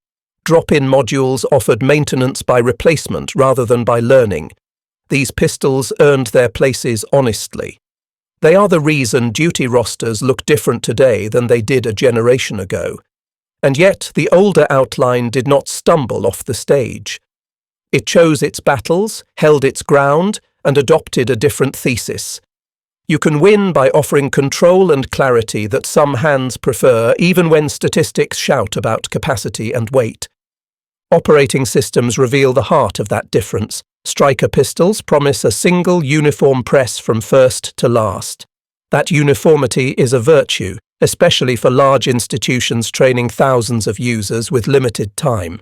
Drop-in modules offered maintenance by replacement rather than by learning. These pistols earned their places honestly. They are the reason duty rosters look different today than they did a generation ago. And yet the older outline did not stumble off the stage. It chose its battles, held its ground, and adopted a different thesis. You can win by offering control and clarity that some hands prefer, even when statistics shout about capacity and weight. Operating systems reveal the heart of that difference. Striker pistols promise a single uniform press from first to last. That uniformity is a virtue, especially for large institutions training thousands of users with limited time.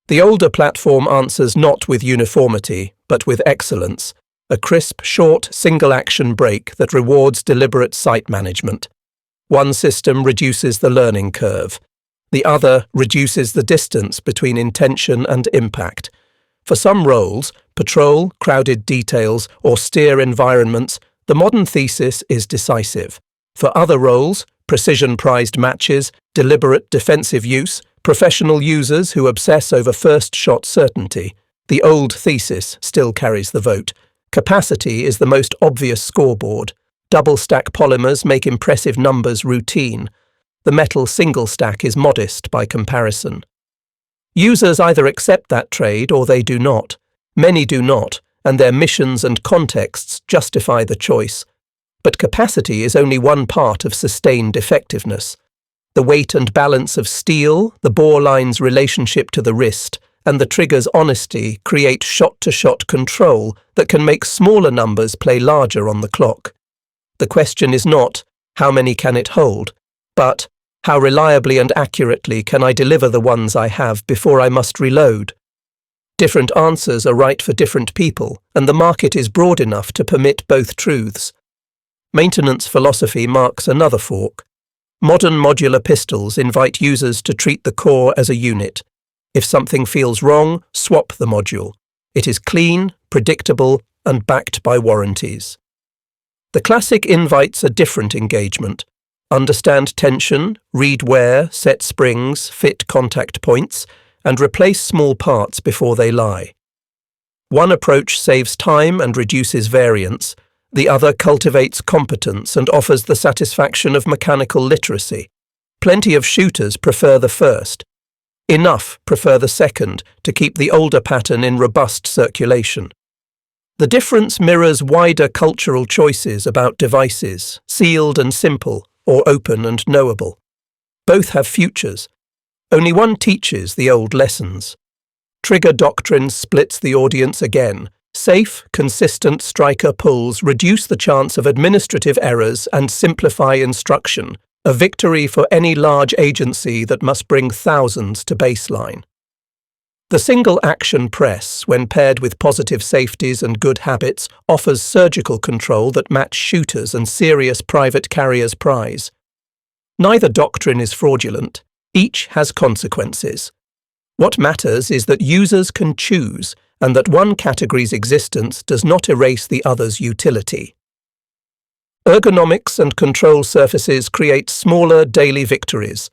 The older platform answers not with uniformity, but with excellence. A crisp, short, single-action break that rewards deliberate sight management. One system reduces the learning curve. The other reduces the distance between intention and impact. For some roles, patrol, crowded details, or steer environments, the modern thesis is decisive. For other roles, precision-prized matches, deliberate defensive use, professional users who obsess over first-shot certainty, the old thesis still carries the vote. Capacity is the most obvious scoreboard. Double-stack polymers make impressive numbers routine. The metal single-stack is modest by comparison. Users either accept that trade or they do not. Many do not, and their missions and contexts justify the choice. But capacity is only one part of sustained effectiveness. The weight and balance of steel, the bore line's relationship to the wrist, and the trigger's honesty create shot-to-shot control that can make smaller numbers play larger on the clock. The question is not, how many can it hold, but how reliably and accurately can I deliver the ones I have before I must reload? Different answers are right for different people, and the market is broad enough to permit both truths. Maintenance philosophy marks another fork. Modern modular pistols invite users to treat the core as a unit. If something feels wrong, swap the module. It is clean, predictable, and backed by warranties. The classic invites a different engagement. Understand tension, read wear, set springs, fit contact points, and replace small parts before they lie. One approach saves time and reduces variance. The other cultivates competence and offers the satisfaction of mechanical literacy. Plenty of shooters prefer the first. Enough prefer the second to keep the older pattern in robust circulation. The difference mirrors wider cultural choices about devices, sealed and simple, or open and knowable. Both have futures. Only one teaches the old lessons. Trigger doctrine splits the audience again. Safe, consistent striker pulls reduce the chance of administrative errors and simplify instruction, a victory for any large agency that must bring thousands to baseline. The single-action press, when paired with positive safeties and good habits, offers surgical control that match shooters and serious private carriers' prize. Neither doctrine is fraudulent. Each has consequences. What matters is that users can choose, and that one category's existence does not erase the other's utility. Ergonomics and control surfaces create smaller daily victories.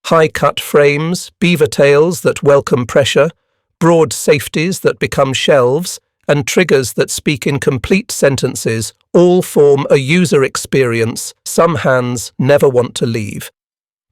High-cut frames, beaver tails that welcome pressure, broad safeties that become shelves, and triggers that speak in complete sentences all form a user experience some hands never want to leave.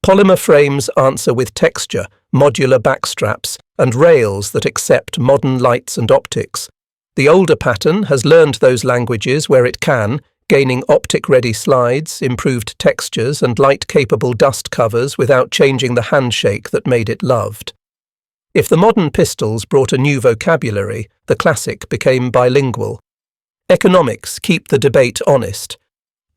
Polymer frames answer with texture, modular backstraps, and rails that accept modern lights and optics. The older pattern has learned those languages where it can, gaining optic-ready slides, improved textures, and light-capable dust covers without changing the handshake that made it loved. If the modern pistols brought a new vocabulary, the classic became bilingual. Economics keep the debate honest.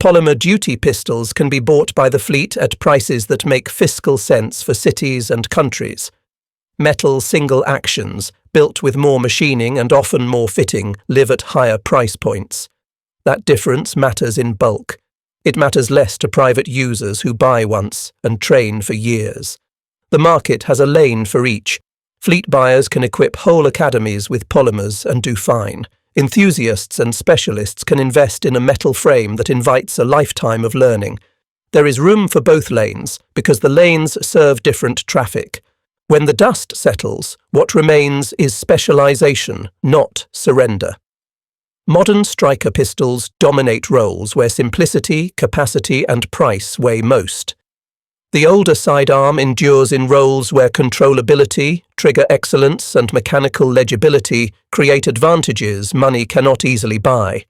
Polymer duty pistols can be bought by the fleet at prices that make fiscal sense for cities and countries. Metal single actions, built with more machining and often more fitting, live at higher price points. That difference matters in bulk. It matters less to private users who buy once and train for years. The market has a lane for each. Fleet buyers can equip whole academies with polymers and do fine. Enthusiasts and specialists can invest in a metal frame that invites a lifetime of learning. There is room for both lanes, because the lanes serve different traffic. When the dust settles, what remains is specialization, not surrender. Modern striker pistols dominate roles where simplicity, capacity, and price weigh most. The older sidearm endures in roles where controllability, trigger excellence, and mechanical legibility create advantages money cannot easily buy.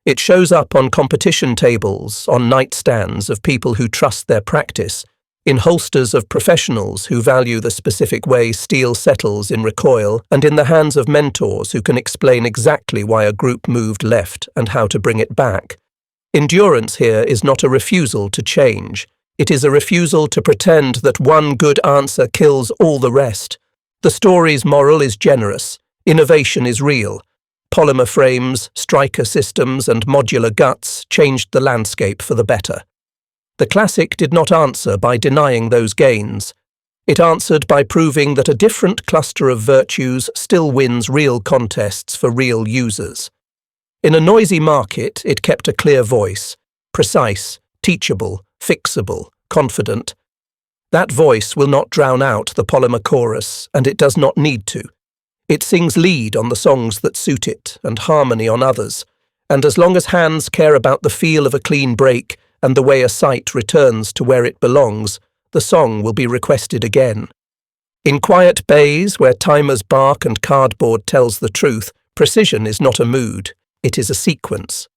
It shows up on competition tables, on nightstands of people who trust their practice, in holsters of professionals who value the specific way steel settles in recoil, and in the hands of mentors who can explain exactly why a group moved left and how to bring it back. Endurance here is not a refusal to change. It is a refusal to pretend that one good answer kills all the rest. The story's moral is generous. Innovation is real. Polymer frames, striker systems, and modular guts changed the landscape for the better. The classic did not answer by denying those gains. It answered by proving that a different cluster of virtues still wins real contests for real users. In a noisy market, it kept a clear voice, precise, teachable, fixable, confident. That voice will not drown out the polymer chorus, and it does not need to. It sings lead on the songs that suit it, and harmony on others, and as long as hands care about the feel of a clean break and the way a sight returns to where it belongs, the song will be requested again. In quiet bays where timers bark and cardboard tells the truth, precision is not a mood, it is a sequence.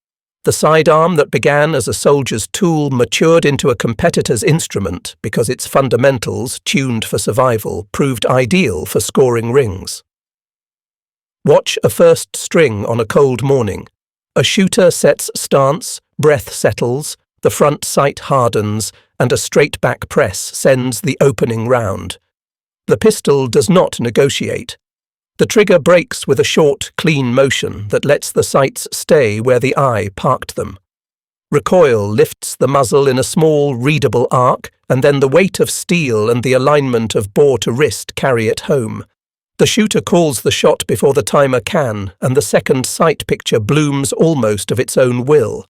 The sidearm that began as a soldier's tool matured into a competitor's instrument because its fundamentals, tuned for survival, proved ideal for scoring rings. Watch a first string on a cold morning. A shooter sets stance, breath settles, the front sight hardens, and a straight back press sends the opening round. The pistol does not negotiate. The trigger breaks with a short, clean motion that lets the sights stay where the eye parked them. Recoil lifts the muzzle in a small, readable arc, and then the weight of steel and the alignment of bore to wrist carry it home. The shooter calls the shot before the timer can, and the second sight picture blooms almost of its own will.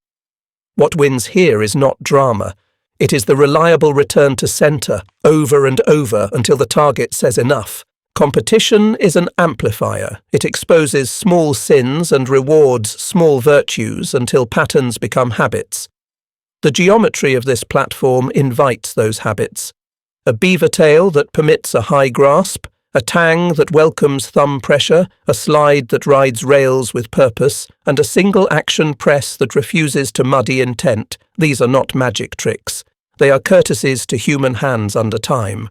What wins here is not drama. It is the reliable return to center, over and over until the target says enough. Competition is an amplifier. It exposes small sins and rewards small virtues until patterns become habits. The geometry of this platform invites those habits. A beaver tail that permits a high grasp, a tang that welcomes thumb pressure, a slide that rides rails with purpose, and a single-action press that refuses to muddy intent. These are not magic tricks. They are courtesies to human hands under time.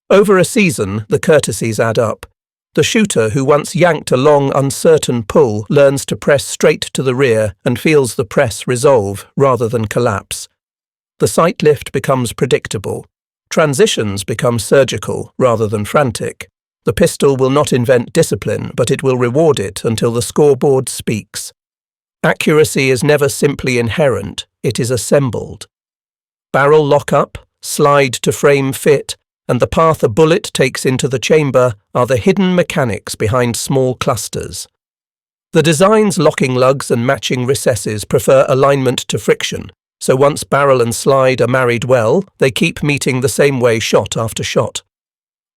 Over a season, the courtesies add up. The shooter who once yanked a long, uncertain pull learns to press straight to the rear and feels the press resolve rather than collapse. The sight lift becomes predictable. Transitions become surgical rather than frantic. The pistol will not invent discipline, but it will reward it until the scoreboard speaks. Accuracy is never simply inherent, it is assembled. Barrel lockup, slide to frame fit, and the path a bullet takes into the chamber are the hidden mechanics behind small clusters. The design's locking lugs and matching recesses prefer alignment to friction, so once barrel and slide are married well, they keep meeting the same way shot after shot.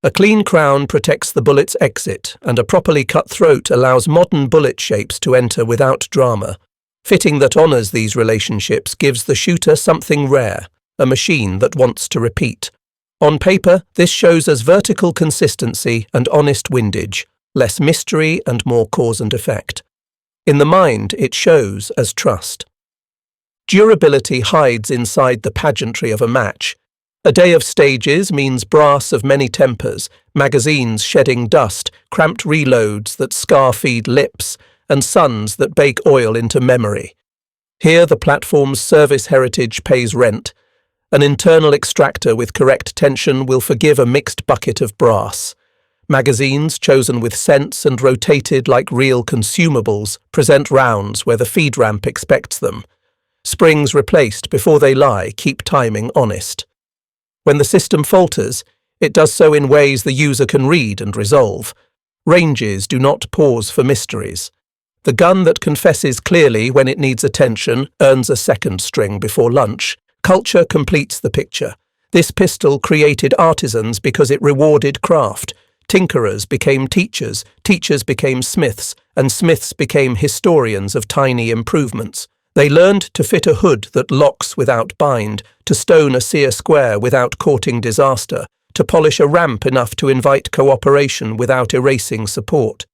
A clean crown protects the bullet's exit, and a properly cut throat allows modern bullet shapes to enter without drama. Fitting that honors these relationships gives the shooter something rare, a machine that wants to repeat. On paper, this shows as vertical consistency and honest windage, less mystery and more cause and effect. In the mind, it shows as trust. Durability hides inside the pageantry of a match. A day of stages means brass of many tempers, magazines shedding dust, cramped reloads that scar-feed lips, and suns that bake oil into memory. Here the platform's service heritage pays rent. An internal extractor with correct tension will forgive a mixed bucket of brass. Magazines, chosen with sense and rotated like real consumables, present rounds where the feed ramp expects them. Springs replaced before they lie keep timing honest. When the system falters, it does so in ways the user can read and resolve. Ranges do not pause for mysteries. The gun that confesses clearly when it needs attention earns a second string before lunch. Culture completes the picture. This pistol created artisans because it rewarded craft. Tinkerers became teachers, teachers became smiths, and smiths became historians of tiny improvements. They learned to fit a hood that locks without bind, to stone a sear square without courting disaster, to polish a ramp enough to invite cooperation without erasing support.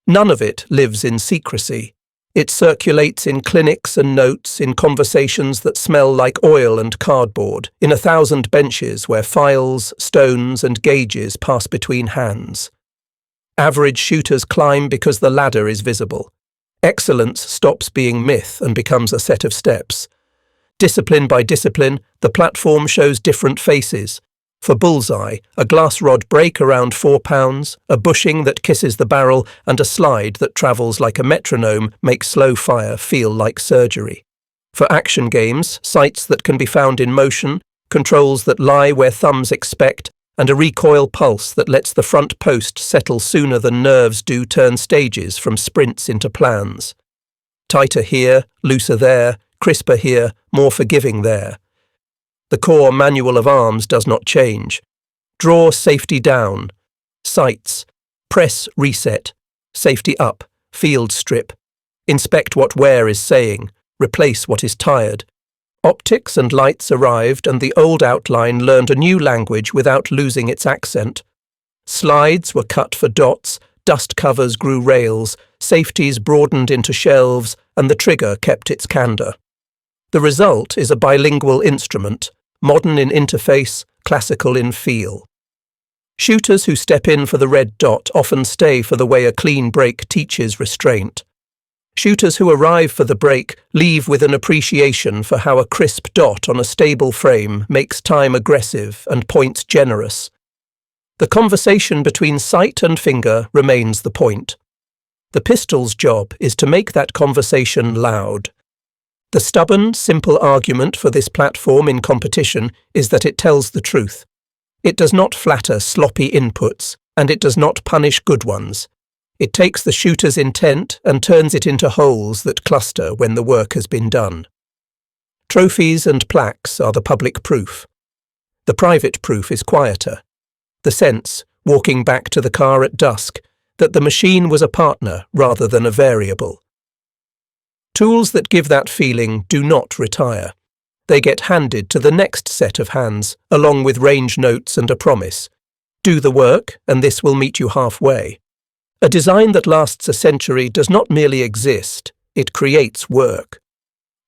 None of it lives in secrecy. It circulates in clinics and notes, in conversations that smell like oil and cardboard, in 1,000 benches where files, stones, and gauges pass between hands. Average shooters climb because the ladder is visible. Excellence stops being myth and becomes a set of steps. Discipline by discipline, the platform shows different faces. For bullseye, a glass rod break around 4 pounds, a bushing that kisses the barrel, and a slide that travels like a metronome make slow fire feel like surgery. For action games, sights that can be found in motion, controls that lie where thumbs expect, and a recoil pulse that lets the front post settle sooner than nerves do turn stages from sprints into plans. Tighter here, looser there, crisper here, more forgiving there. The core manual of arms does not change. Draw safety down. Sights. Press reset. Safety up. Field strip. Inspect what wear is saying. Replace what is tired. Optics and lights arrived and the old outline learned a new language without losing its accent. Slides were cut for dots, dust covers grew rails, safeties broadened into shelves, and the trigger kept its candor. The result is a bilingual instrument, modern in interface, classical in feel. Shooters who step in for the red dot often stay for the way a clean break teaches restraint. Shooters who arrive for the break leave with an appreciation for how a crisp dot on a stable frame makes time aggressive and points generous. The conversation between sight and finger remains the point. The pistol's job is to make that conversation loud. The stubborn, simple argument for this platform in competition is that it tells the truth. It does not flatter sloppy inputs, and it does not punish good ones. It takes the shooter's intent and turns it into holes that cluster when the work has been done. Trophies and plaques are the public proof. The private proof is quieter. The sense, walking back to the car at dusk, that the machine was a partner rather than a variable. Tools that give that feeling do not retire. They get handed to the next set of hands, along with range notes and a promise. Do the work, and this will meet you halfway. A design that lasts a century does not merely exist, it creates work.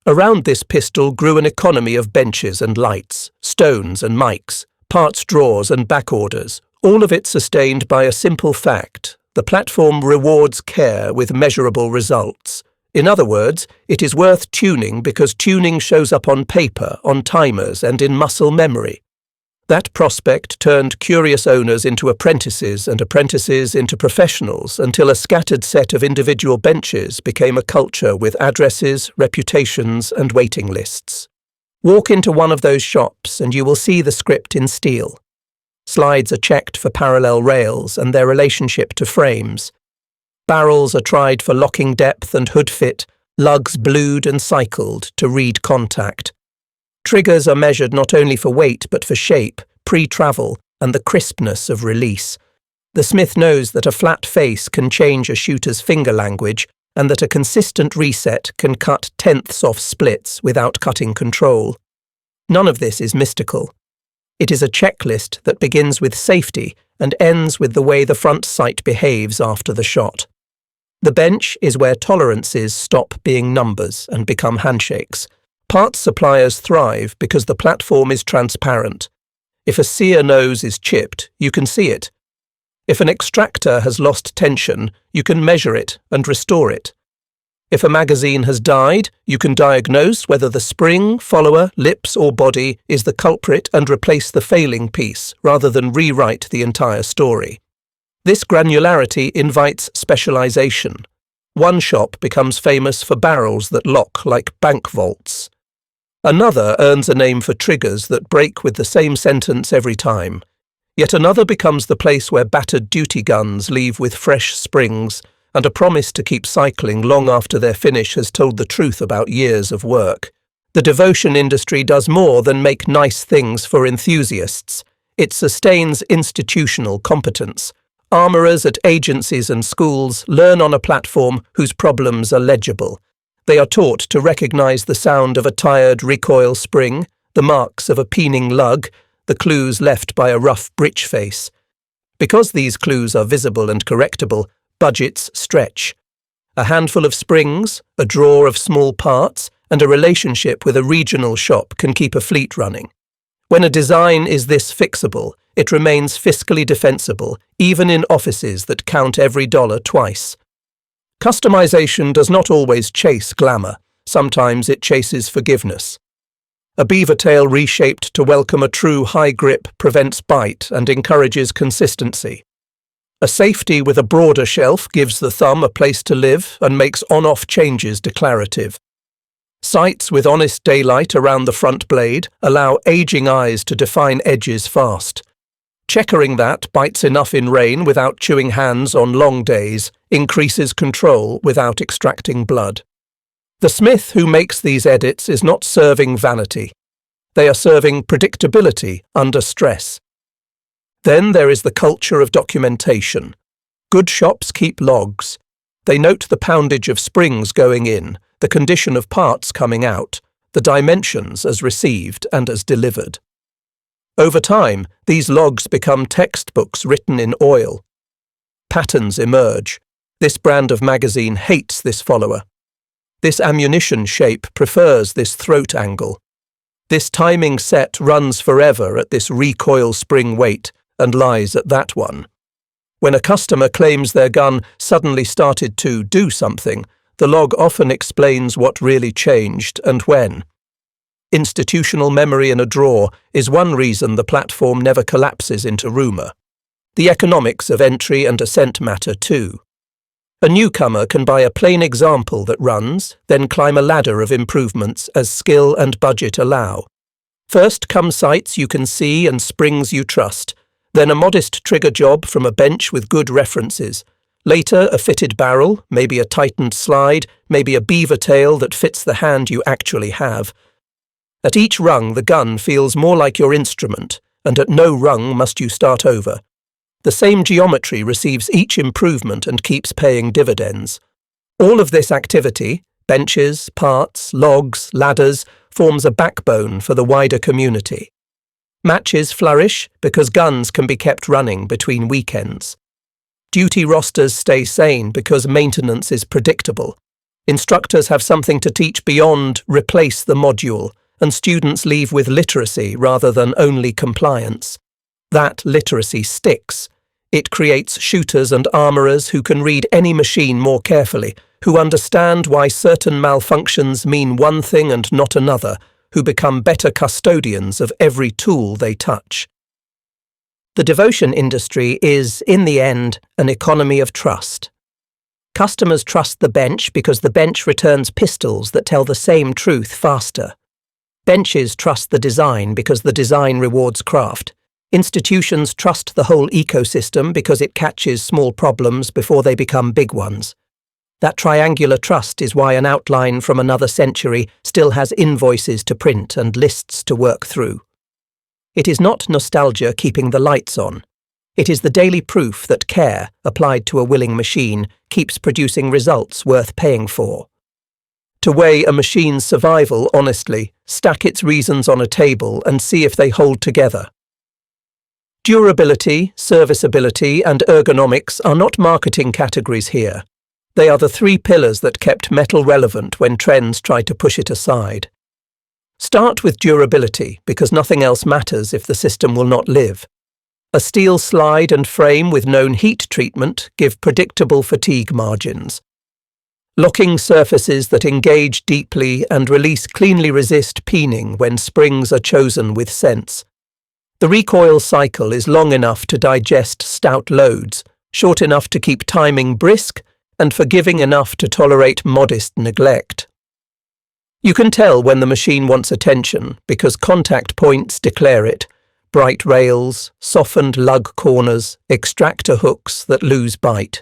Around this pistol grew an economy of benches and lights, stones and mics, parts drawers and back orders, all of it sustained by a simple fact: the platform rewards care with measurable results. In other words, it is worth tuning because tuning shows up on paper, on timers, and in muscle memory. That prospect turned curious owners into apprentices and apprentices into professionals until a scattered set of individual benches became a culture with addresses, reputations, and waiting lists. Walk into one of those shops and you will see the script in steel. Slides are checked for parallel rails and their relationship to frames. Barrels are tried for locking depth and hood fit, lugs blued and cycled to read contact. Triggers are measured not only for weight but for shape, pre-travel, and the crispness of release. The smith knows that a flat face can change a shooter's finger language and that a consistent reset can cut tenths off splits without cutting control. None of this is mystical. It is a checklist that begins with safety and ends with the way the front sight behaves after the shot. The bench is where tolerances stop being numbers and become handshakes. Parts suppliers thrive because the platform is transparent. If a sear nose is chipped, you can see it. If an extractor has lost tension, you can measure it and restore it. If a magazine has died, you can diagnose whether the spring, follower, lips or body is the culprit and replace the failing piece rather than rewrite the entire story. This granularity invites specialization. One shop becomes famous for barrels that lock like bank vaults. Another earns a name for triggers that break with the same sentence every time. Yet another becomes the place where battered duty guns leave with fresh springs and a promise to keep cycling long after their finish has told the truth about years of work. The devotion industry does more than make nice things for enthusiasts. It sustains institutional competence. Armourers at agencies and schools learn on a platform whose problems are legible. They are taught to recognise the sound of a tired recoil spring, the marks of a peening lug, the clues left by a rough breech face. Because these clues are visible and correctable, budgets stretch. A handful of springs, a drawer of small parts, and a relationship with a regional shop can keep a fleet running. When a design is this fixable, it remains fiscally defensible, even in offices that count every dollar twice. Customization does not always chase glamour. Sometimes it chases forgiveness. A beaver tail reshaped to welcome a true high grip prevents bite and encourages consistency. A safety with a broader shelf gives the thumb a place to live and makes on-off changes declarative. Sights with honest daylight around the front blade allow aging eyes to define edges fast. Checkering that bites enough in rain without chewing hands on long days increases control without extracting blood. The smith who makes these edits is not serving vanity. They are serving predictability under stress. Then there is the culture of documentation. Good shops keep logs. They note the poundage of springs going in, the condition of parts coming out, the dimensions as received and as delivered. Over time, these logs become textbooks written in oil. Patterns emerge. This brand of magazine hates this follower. This ammunition shape prefers this throat angle. This timing set runs forever at this recoil spring weight and lies at that one. When a customer claims their gun suddenly started to do something, the log often explains what really changed and when. Institutional memory in a drawer is one reason the platform never collapses into rumour. The economics of entry and ascent matter too. A newcomer can buy a plain example that runs, then climb a ladder of improvements as skill and budget allow. First come sights you can see and springs you trust, then a modest trigger job from a bench with good references. Later, a fitted barrel, maybe a tightened slide, maybe a beaver tail that fits the hand you actually have. At each rung, the gun feels more like your instrument, and at no rung must you start over. The same geometry receives each improvement and keeps paying dividends. All of this activity, benches, parts, logs, ladders, forms a backbone for the wider community. Matches flourish because guns can be kept running between weekends. Duty rosters stay sane because maintenance is predictable. Instructors have something to teach beyond replace the module, and students leave with literacy rather than only compliance. That literacy sticks. It creates shooters and armourers who can read any machine more carefully, who understand why certain malfunctions mean one thing and not another, who become better custodians of every tool they touch. The devotion industry is, in the end, an economy of trust. Customers trust the bench because the bench returns pistols that tell the same truth faster. Benches trust the design because the design rewards craft. Institutions trust the whole ecosystem because it catches small problems before they become big ones. That triangular trust is why an outline from another century still has invoices to print and lists to work through. It is not nostalgia keeping the lights on. It is the daily proof that care, applied to a willing machine, keeps producing results worth paying for. To weigh a machine's survival honestly, stack its reasons on a table and see if they hold together. Durability, serviceability, and ergonomics are not marketing categories here. They are the three pillars that kept metal relevant when trends tried to push it aside. Start with durability, because nothing else matters if the system will not live. A steel slide and frame with known heat treatment give predictable fatigue margins. Locking surfaces that engage deeply and release cleanly resist peening when springs are chosen with sense. The recoil cycle is long enough to digest stout loads, short enough to keep timing brisk and forgiving enough to tolerate modest neglect. You can tell when the machine wants attention because contact points declare it: bright rails, softened lug corners, extractor hooks that lose bite.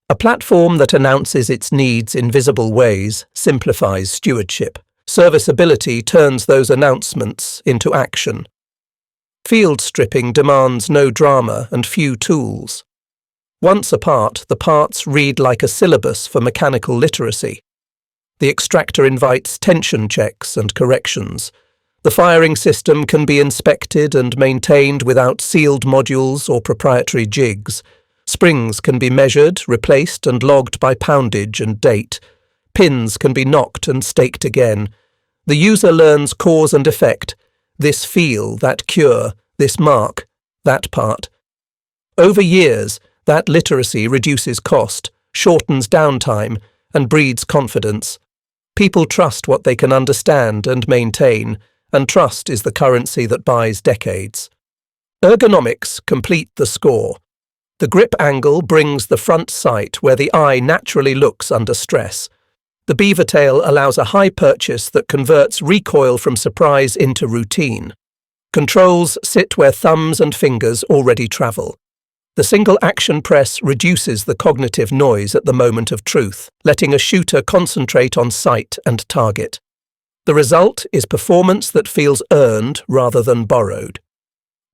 A platform that announces its needs in visible ways simplifies stewardship. Serviceability turns those announcements into action. Field stripping demands no drama and few tools. Once apart, the parts read like a syllabus for mechanical literacy. The extractor invites tension checks and corrections. The firing system can be inspected and maintained without sealed modules or proprietary jigs. Springs can be measured, replaced and logged by poundage and date. Pins can be knocked and staked again. The user learns cause and effect. This feel, that cure, this mark, that part. Over years, that literacy reduces cost, shortens downtime, and breeds confidence. People trust what they can understand and maintain, and trust is the currency that buys decades. Ergonomics complete the score. The grip angle brings the front sight where the eye naturally looks under stress. The beaver tail allows a high purchase that converts recoil from surprise into routine. Controls sit where thumbs and fingers already travel. The single action press reduces the cognitive noise at the moment of truth, letting a shooter concentrate on sight and target. The result is performance that feels earned rather than borrowed.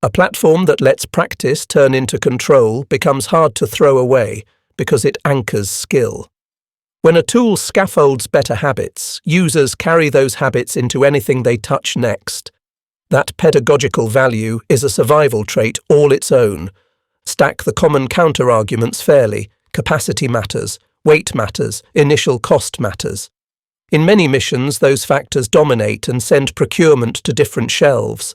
A platform that lets practice turn into control becomes hard to throw away because it anchors skill. When a tool scaffolds better habits, users carry those habits into anything they touch next. That pedagogical value is a survival trait all its own. Stack the common counter-arguments fairly. Capacity matters, weight matters, initial cost matters. In many missions, those factors dominate and send procurement to different shelves.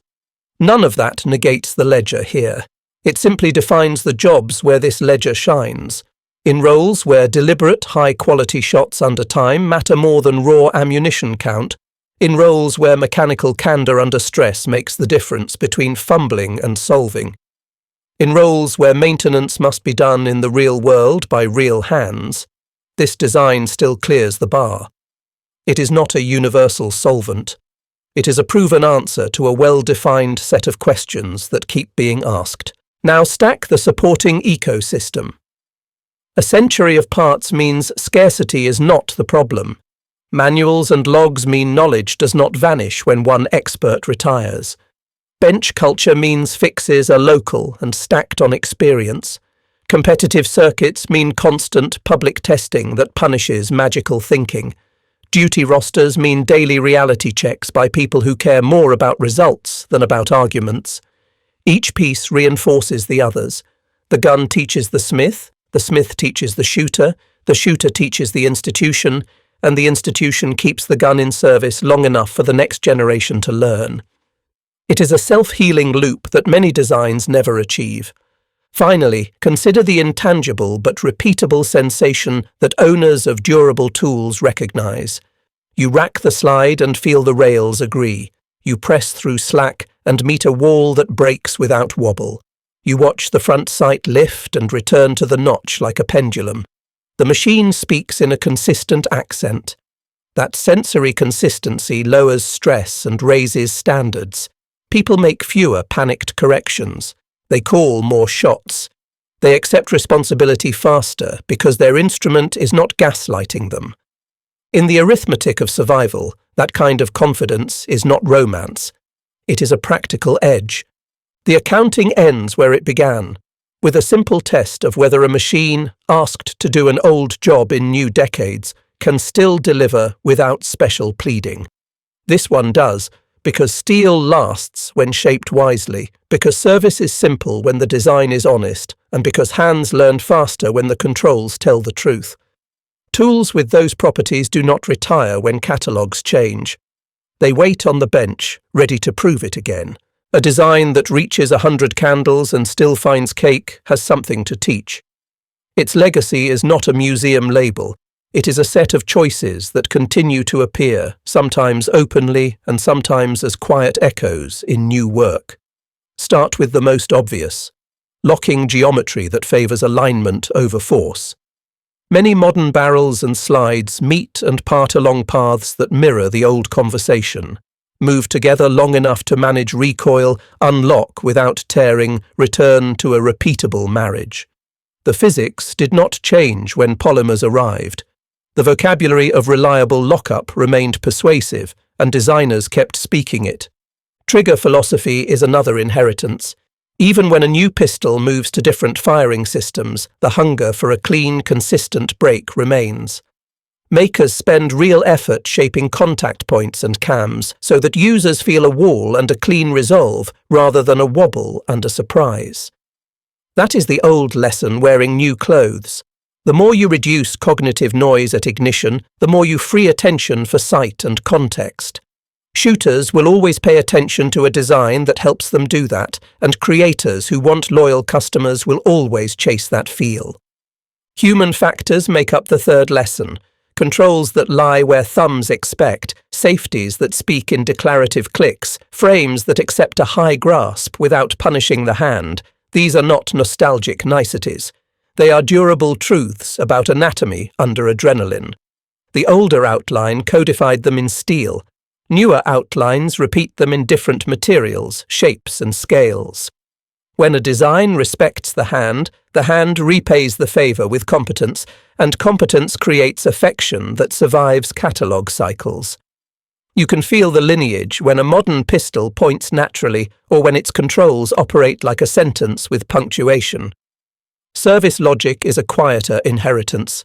None of that negates the ledger here. It simply defines the jobs where this ledger shines. In roles where deliberate, high-quality shots under time matter more than raw ammunition count. In roles where mechanical candor under stress makes the difference between fumbling and solving. In roles where maintenance must be done in the real world by real hands, this design still clears the bar. It is not a universal solvent. It is a proven answer to a well-defined set of questions that keep being asked. Now stack the supporting ecosystem. A century of parts means scarcity is not the problem. Manuals and logs mean knowledge does not vanish when one expert retires. Bench culture means fixes are local and stacked on experience. Competitive circuits mean constant public testing that punishes magical thinking. Duty rosters mean daily reality checks by people who care more about results than about arguments. Each piece reinforces the others. The gun teaches the smith teaches the shooter teaches the institution, and the institution keeps the gun in service long enough for the next generation to learn. It is a self-healing loop that many designs never achieve. Finally, consider the intangible but repeatable sensation that owners of durable tools recognize. You rack the slide and feel the rails agree. You press through slack and meet a wall that breaks without wobble. You watch the front sight lift and return to the notch like a pendulum. The machine speaks in a consistent accent. That sensory consistency lowers stress and raises standards. People make fewer panicked corrections. They call more shots. They accept responsibility faster because their instrument is not gaslighting them. In the arithmetic of survival, that kind of confidence is not romance. It is a practical edge. The accounting ends where it began, with a simple test of whether a machine, asked to do an old job in new decades, can still deliver without special pleading. This one does, because steel lasts when shaped wisely, because service is simple when the design is honest, and because hands learn faster when the controls tell the truth. Tools with those properties do not retire when catalogues change. They wait on the bench, ready to prove it again. A design that reaches 100 candles and still finds cake has something to teach. Its legacy is not a museum label. It is a set of choices that continue to appear, sometimes openly and sometimes as quiet echoes in new work. Start with the most obvious. locking geometry that favours alignment over force. Many modern barrels and slides meet and part along paths that mirror the old conversation, move together long enough to manage recoil, unlock without tearing, return to a repeatable marriage. The physics did not change when polymers arrived. The vocabulary of reliable lockup remained persuasive, and designers kept speaking it. Trigger philosophy is another inheritance. Even when a new pistol moves to different firing systems, the hunger for a clean, consistent break remains. Makers spend real effort shaping contact points and cams so that users feel a wall and a clean resolve rather than a wobble and a surprise. That is the old lesson wearing new clothes. The more you reduce cognitive noise at ignition, the more you free attention for sight and context. Shooters will always pay attention to a design that helps them do that, and creators who want loyal customers will always chase that feel. Human factors make up the third lesson. Controls that lie where thumbs expect, safeties that speak in declarative clicks, frames that accept a high grasp without punishing the hand. These are not nostalgic niceties. They are durable truths about anatomy under adrenaline. The older outline codified them in steel. Newer outlines repeat them in different materials, shapes and scales. When a design respects the hand repays the favour with competence, and competence creates affection that survives catalogue cycles. You can feel the lineage when a modern pistol points naturally or when its controls operate like a sentence with punctuation. Service logic is a quieter inheritance.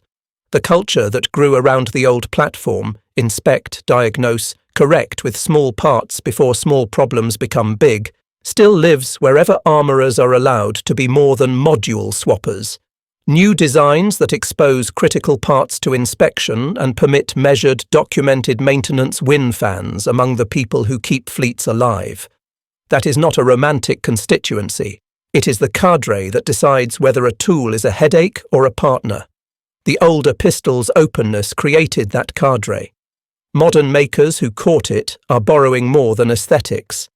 The culture that grew around the old platform, inspect, diagnose, correct with small parts before small problems become big, still lives wherever armourers are allowed to be more than module swappers. New designs that expose critical parts to inspection and permit measured, documented maintenance win fans among the people who keep fleets alive. That is not a romantic constituency. It is the cadre that decides whether a tool is a headache or a partner. The older pistol's openness created that cadre. Modern makers who caught it are borrowing more than aesthetics.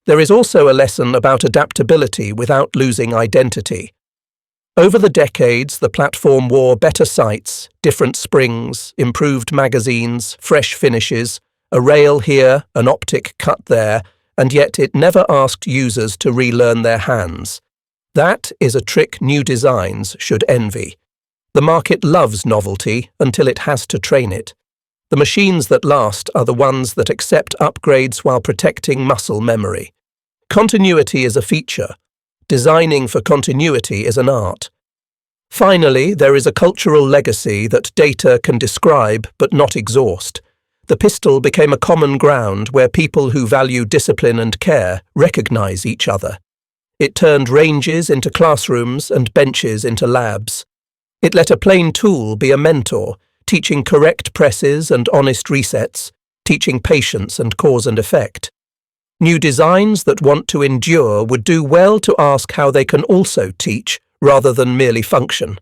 There is also a lesson about adaptability without losing identity. Over the decades, the platform wore better sights, different springs, improved magazines, fresh finishes, a rail here, an optic cut there, and yet it never asked users to relearn their hands. That is a trick new designs should envy. The market loves novelty until it has to train it. The machines that last are the ones that accept upgrades while protecting muscle memory. Continuity is a feature. Designing for continuity is an art. Finally, there is a cultural legacy that data can describe but not exhaust. The pistol became a common ground where people who value discipline and care recognize each other. It turned ranges into classrooms and benches into labs. It let a plain tool be a mentor, teaching correct presses and honest resets, teaching patience and cause and effect. New designs that want to endure would do well to ask how they can also teach, rather than merely function.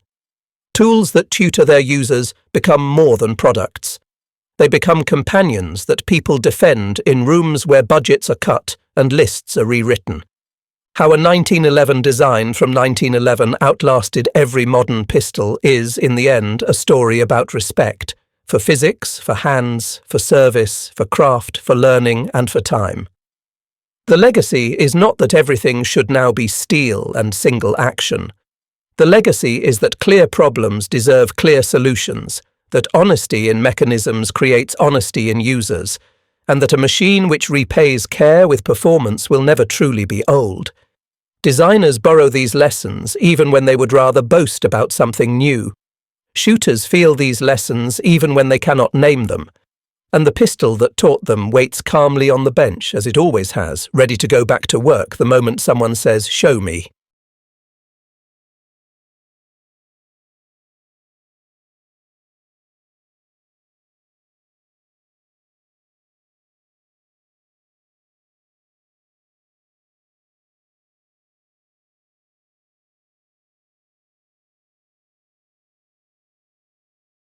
Tools that tutor their users become more than products. They become companions that people defend in rooms where budgets are cut and lists are rewritten. How a 1911 design from 1911 outlasted every modern pistol is, in the end, a story about respect, for physics, for hands, for service, for craft, for learning, and for time. The legacy is not that everything should now be steel and single action. The legacy is that clear problems deserve clear solutions, that honesty in mechanisms creates honesty in users, and that a machine which repays care with performance will never truly be old. Designers borrow these lessons even when they would rather boast about something new. Shooters feel these lessons even when they cannot name them. And the pistol that taught them waits calmly on the bench, as it always has, ready to go back to work the moment someone says, "Show me."